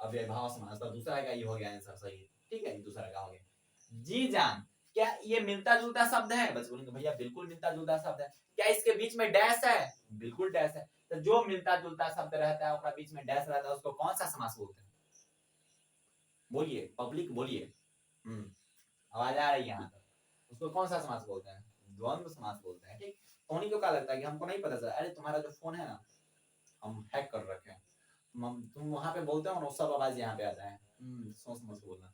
अव्ययभाव समास। तो दूसरा का ये हो गया आंसर सही। ठीक है, दूसरा का हो गया। जी जान, क्या ये मिलता जुलता शब्द है? बस बोलेंगे भैया बिल्कुल मिलता जुलता शब्द है। क्या इसके बीच में डैश है? बिल्कुल डैश है। तो जो मिलता जुलता शब्द रहता है उसका बीच में डैश रहता है उसको कौन सा समास बोलते हैं? बोलिए पब्लिक, बोलिए। आवाज आ रही है यहाँ तक? उसको कौन सा समास बोलते हैं? द्वंद्व समास बोलते हैं। ठीक, उन्हीं को क्या लगता है कि हमको नहीं पता चला? अरे तुम्हारा जो फोन है ना, हम हैक कर रखे हैं, तुम वहां पे बोलते हो ना, सब आवाज यहाँ पे आता है। सोच समझ के बोलना।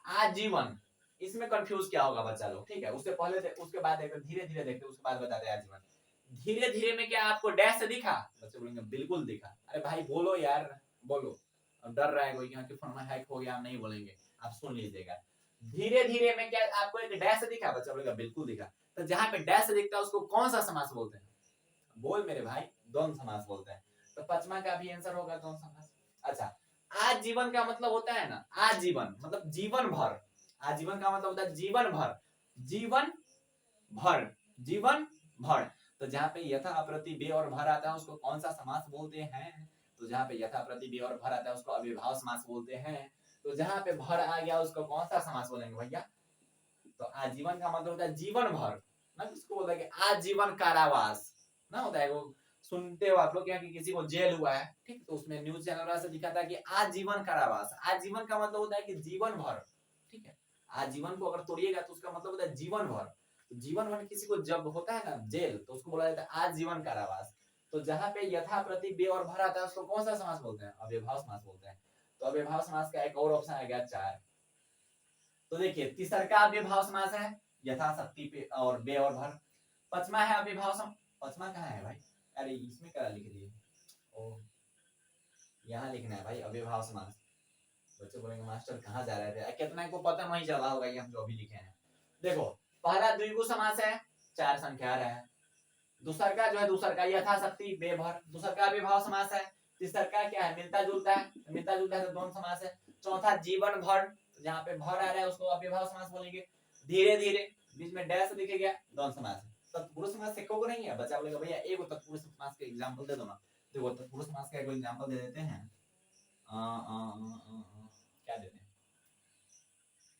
आजीवन, इसमें कंफ्यूज क्या होगा बच्चा लोग? ठीक है, उससे पहले उसके बाद देखते, धीरे धीरे देखते, उसके बाद बताते हैं आजीवन। धीरे धीरे में क्या आपको डैश दिखा? बच्चे बोलेंगे बिल्कुल दिखा। अरे भाई बोलो यार, बोलो। अब डर रहा है कोई यहाँ के फोन में हैक हो गया, हम नहीं बोलेंगे, आप सुन लीजिएगा। धीरे धीरे में क्या आपको एक डैश दिखा? बच्चा बोलेगा बिल्कुल दिखा। तो जहां पे डैश दिखता है उसको कौन सा समास बोलते हैं? बोल मेरे भाई, द्वंद्व समास बोलते हैं। तो पचमा का भी आंसर होगा द्वंद्व समास। अच्छा, आजीवन का मतलब होता है ना, आजीवन मतलब जीवन भर। आजीवन का मतलब होता है जीवन भर, जीवन भर, जीवन भर। तो जहां पे यथा, प्रति, बे और भर आता है उसको कौन सा समास बोलते हैं? तो जहां पे यथा, प्रति, बे और भर आता है उसको अविभाव समास बोलते हैं। तो जहां पे भर आ गया उसको कौन सा समास बोलेंगे भैया? तो आजीवन का मतलब होता है जीवन भर ना, किसको बोलता है कि आजीवन कारावास ना होता है। वो सुनते हो आप लोग क्या कि किसी को जेल हुआ है, ठीक, तो उसमें न्यूज चैनल से दिखाता है कि आजीवन कारावास। आजीवन का मतलब होता है कि जीवन भर। ठीक है, आजीवन को अगर तोड़िएगा तो उसका मतलब होता है जीवन भर। तो जीवन भर किसी को जब होता है ना जेल, तो उसको बोला जाता है आजीवन कारावास। तो जहां पे यथा, प्रति, बे और भर आता है उसको कौन सा समास बोलते हैं? अव्ययभाव समास बोलते हैं। तो अव्ययभाव समास का एक और ऑप्शन आ गया 4। तो देखिए, तीसरा का अव्ययभाव समास है यथा, शक्ति पे और बे और भर। पचमा है अव्ययभाव समास। पचमा कहाँ है भाई? अरे इसमें क्या लिख दिए? ओ, यहाँ लिखना है भाई अव्ययभाव समास। बच्चे बोलेंगे मास्टर कहाँ जा रहे थे, कितना को पता नहीं चला होगा ये हम जो अभी लिखे हैं। देखो, पहला द्विगु समास है, 4 संख्या रहा है। दूसरा का जो है, दूसरा का यथा, शक्ति, बे, भर। दूसरा का अव्ययभाव समास है। तीसरा का क्या है? मिलता जुलता है। मिलता जुलता है तो द्वंद्व समास है। चौथा जीवन भर, जहाँ पे भर आ रहा है उसको अव्ययभाव समास बोलेंगे। धीरे धीरे, बीच में डैश दिखेगा, द्वंद्व समास है। तत्पुरुष समास से को नहीं है। बच्चा बोलेगा भैया एक तत्पुरुष समास के एग्जांपल दे दो ना। देखो तत्पुरुष समास का एक एग्जांपल दे देते हैं। क्या देते हैं?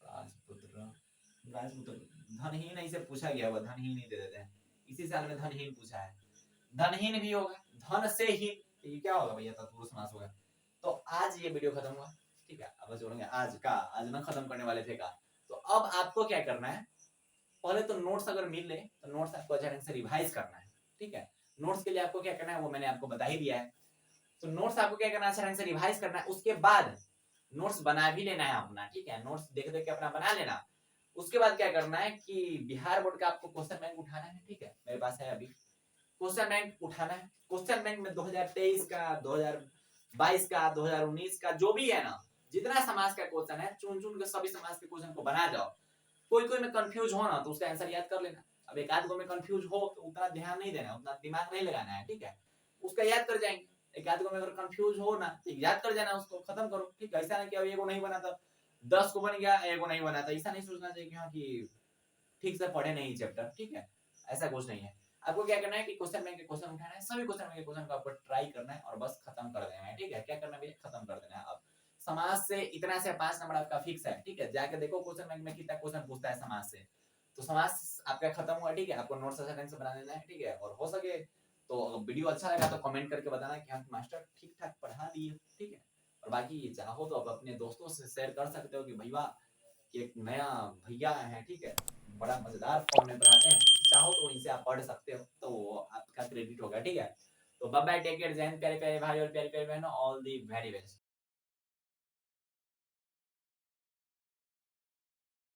राजपुत्र, राजपुत्र धनहीन ऐसे पूछा गया हुआ, धनहीन ही दे देते हैं। इसी साल में धनहीन पूछा है, धनहीन भी होगा, धन से हीन, ये क्या होगा भैया? तत्पुरुष समास होगा। तो आज ये वीडियो खत्म हुआ। ठीक है, अब जोड़ेंगे आज का, आज ना खत्म करने वाले थे का। तो अब आपको क्या करना है, पहले तो नोट्स अगर मिल ले तो नोट्स आपको अच्छे ढंग से रिवाइज करना है। ठीक है, नोट्स के लिए आपको क्या करना है वो मैंने आपको बता ही दिया है। तो नोट्स आपको क्या करना है, अच्छे ढंग से रिवाइज करना है। उसके बाद नोट्स बना भी लेना है अपना। ठीक है, नोट्स देख देख के अपना बना लेना। उसके बाद क्या करना है कि बिहार बोर्ड का आपको क्वेश्चन बैंक उठाना है। ठीक है, मेरे पास है अभी क्वेश्चन बैंक उठाना है। क्वेश्चन बैंक में 2023 का, 2022 का, 2019 का जो भी है ना, जितना समाज का क्वेश्चन है, चुन चुन के सभी समाज के क्वेश्चन को बना जाओ। कोई कोई में कंफ्यूज हो ना तो उसका आंसर याद कर लेना। अब एक आध गो में कंफ्यूज हो तो उतना ध्यान नहीं देना, उतना दिमाग नहीं लगाना है। ठीक है, उसका याद कर जाएंगे। एक आध गो में अगर कंफ्यूज हो ना तो याद कर जाना, उसको खत्म करो। ठीक है, ऐसा नहीं कि अब एगो नहीं बना था 10 को बन गया, एगो नहीं बना था, ऐसा नहीं सोचना चाहिए कि हाँ कि ठीक से पढ़े नहीं चैप्टर। ठीक है, ऐसा कुछ नहीं है। आपको क्या करना है कि क्वेश्चन बैंक के क्वेश्चन उठाना है, सभी क्वेश्चन बैंक के क्वेश्चन को आपको ट्राई करना है और बस खत्म कर देना है। ठीक है, क्या करना है, खत्म कर देना है। अब समाज से इतना से 5 नंबर आपका फिक्स है। ठीक है, जाके देखो क्वेश्चन बैंक में कितना क्वेश्चन पूछता है समाज से। तो समाज आपका खत्म हुआ। ठीक है, आपको नोट्स से ढंग से बना देना है। ठीक है, और हो सके तो अगर वीडियो अच्छा लगा तो कमेंट करके बताना कि हाँ मास्टर ठीक ठाक पढ़ा दिए, ठीक है। और बाकी चाहो तो आप अपने दोस्तों से शेयर कर सकते हो कि भैया एक नया भैया है, ठीक है, बड़ा मजेदार फॉर्म में पढ़ाते हैं, चाहो तो इनसे आप पढ़ सकते हो, तो आपका क्रेडिट होगा, ठीक है। तो बाय बाय, टेक केयर, जय हिंद प्यारे प्यारे भाई और प्यारी प्यारी बहनों, ऑल दी वेरी बेस्ट।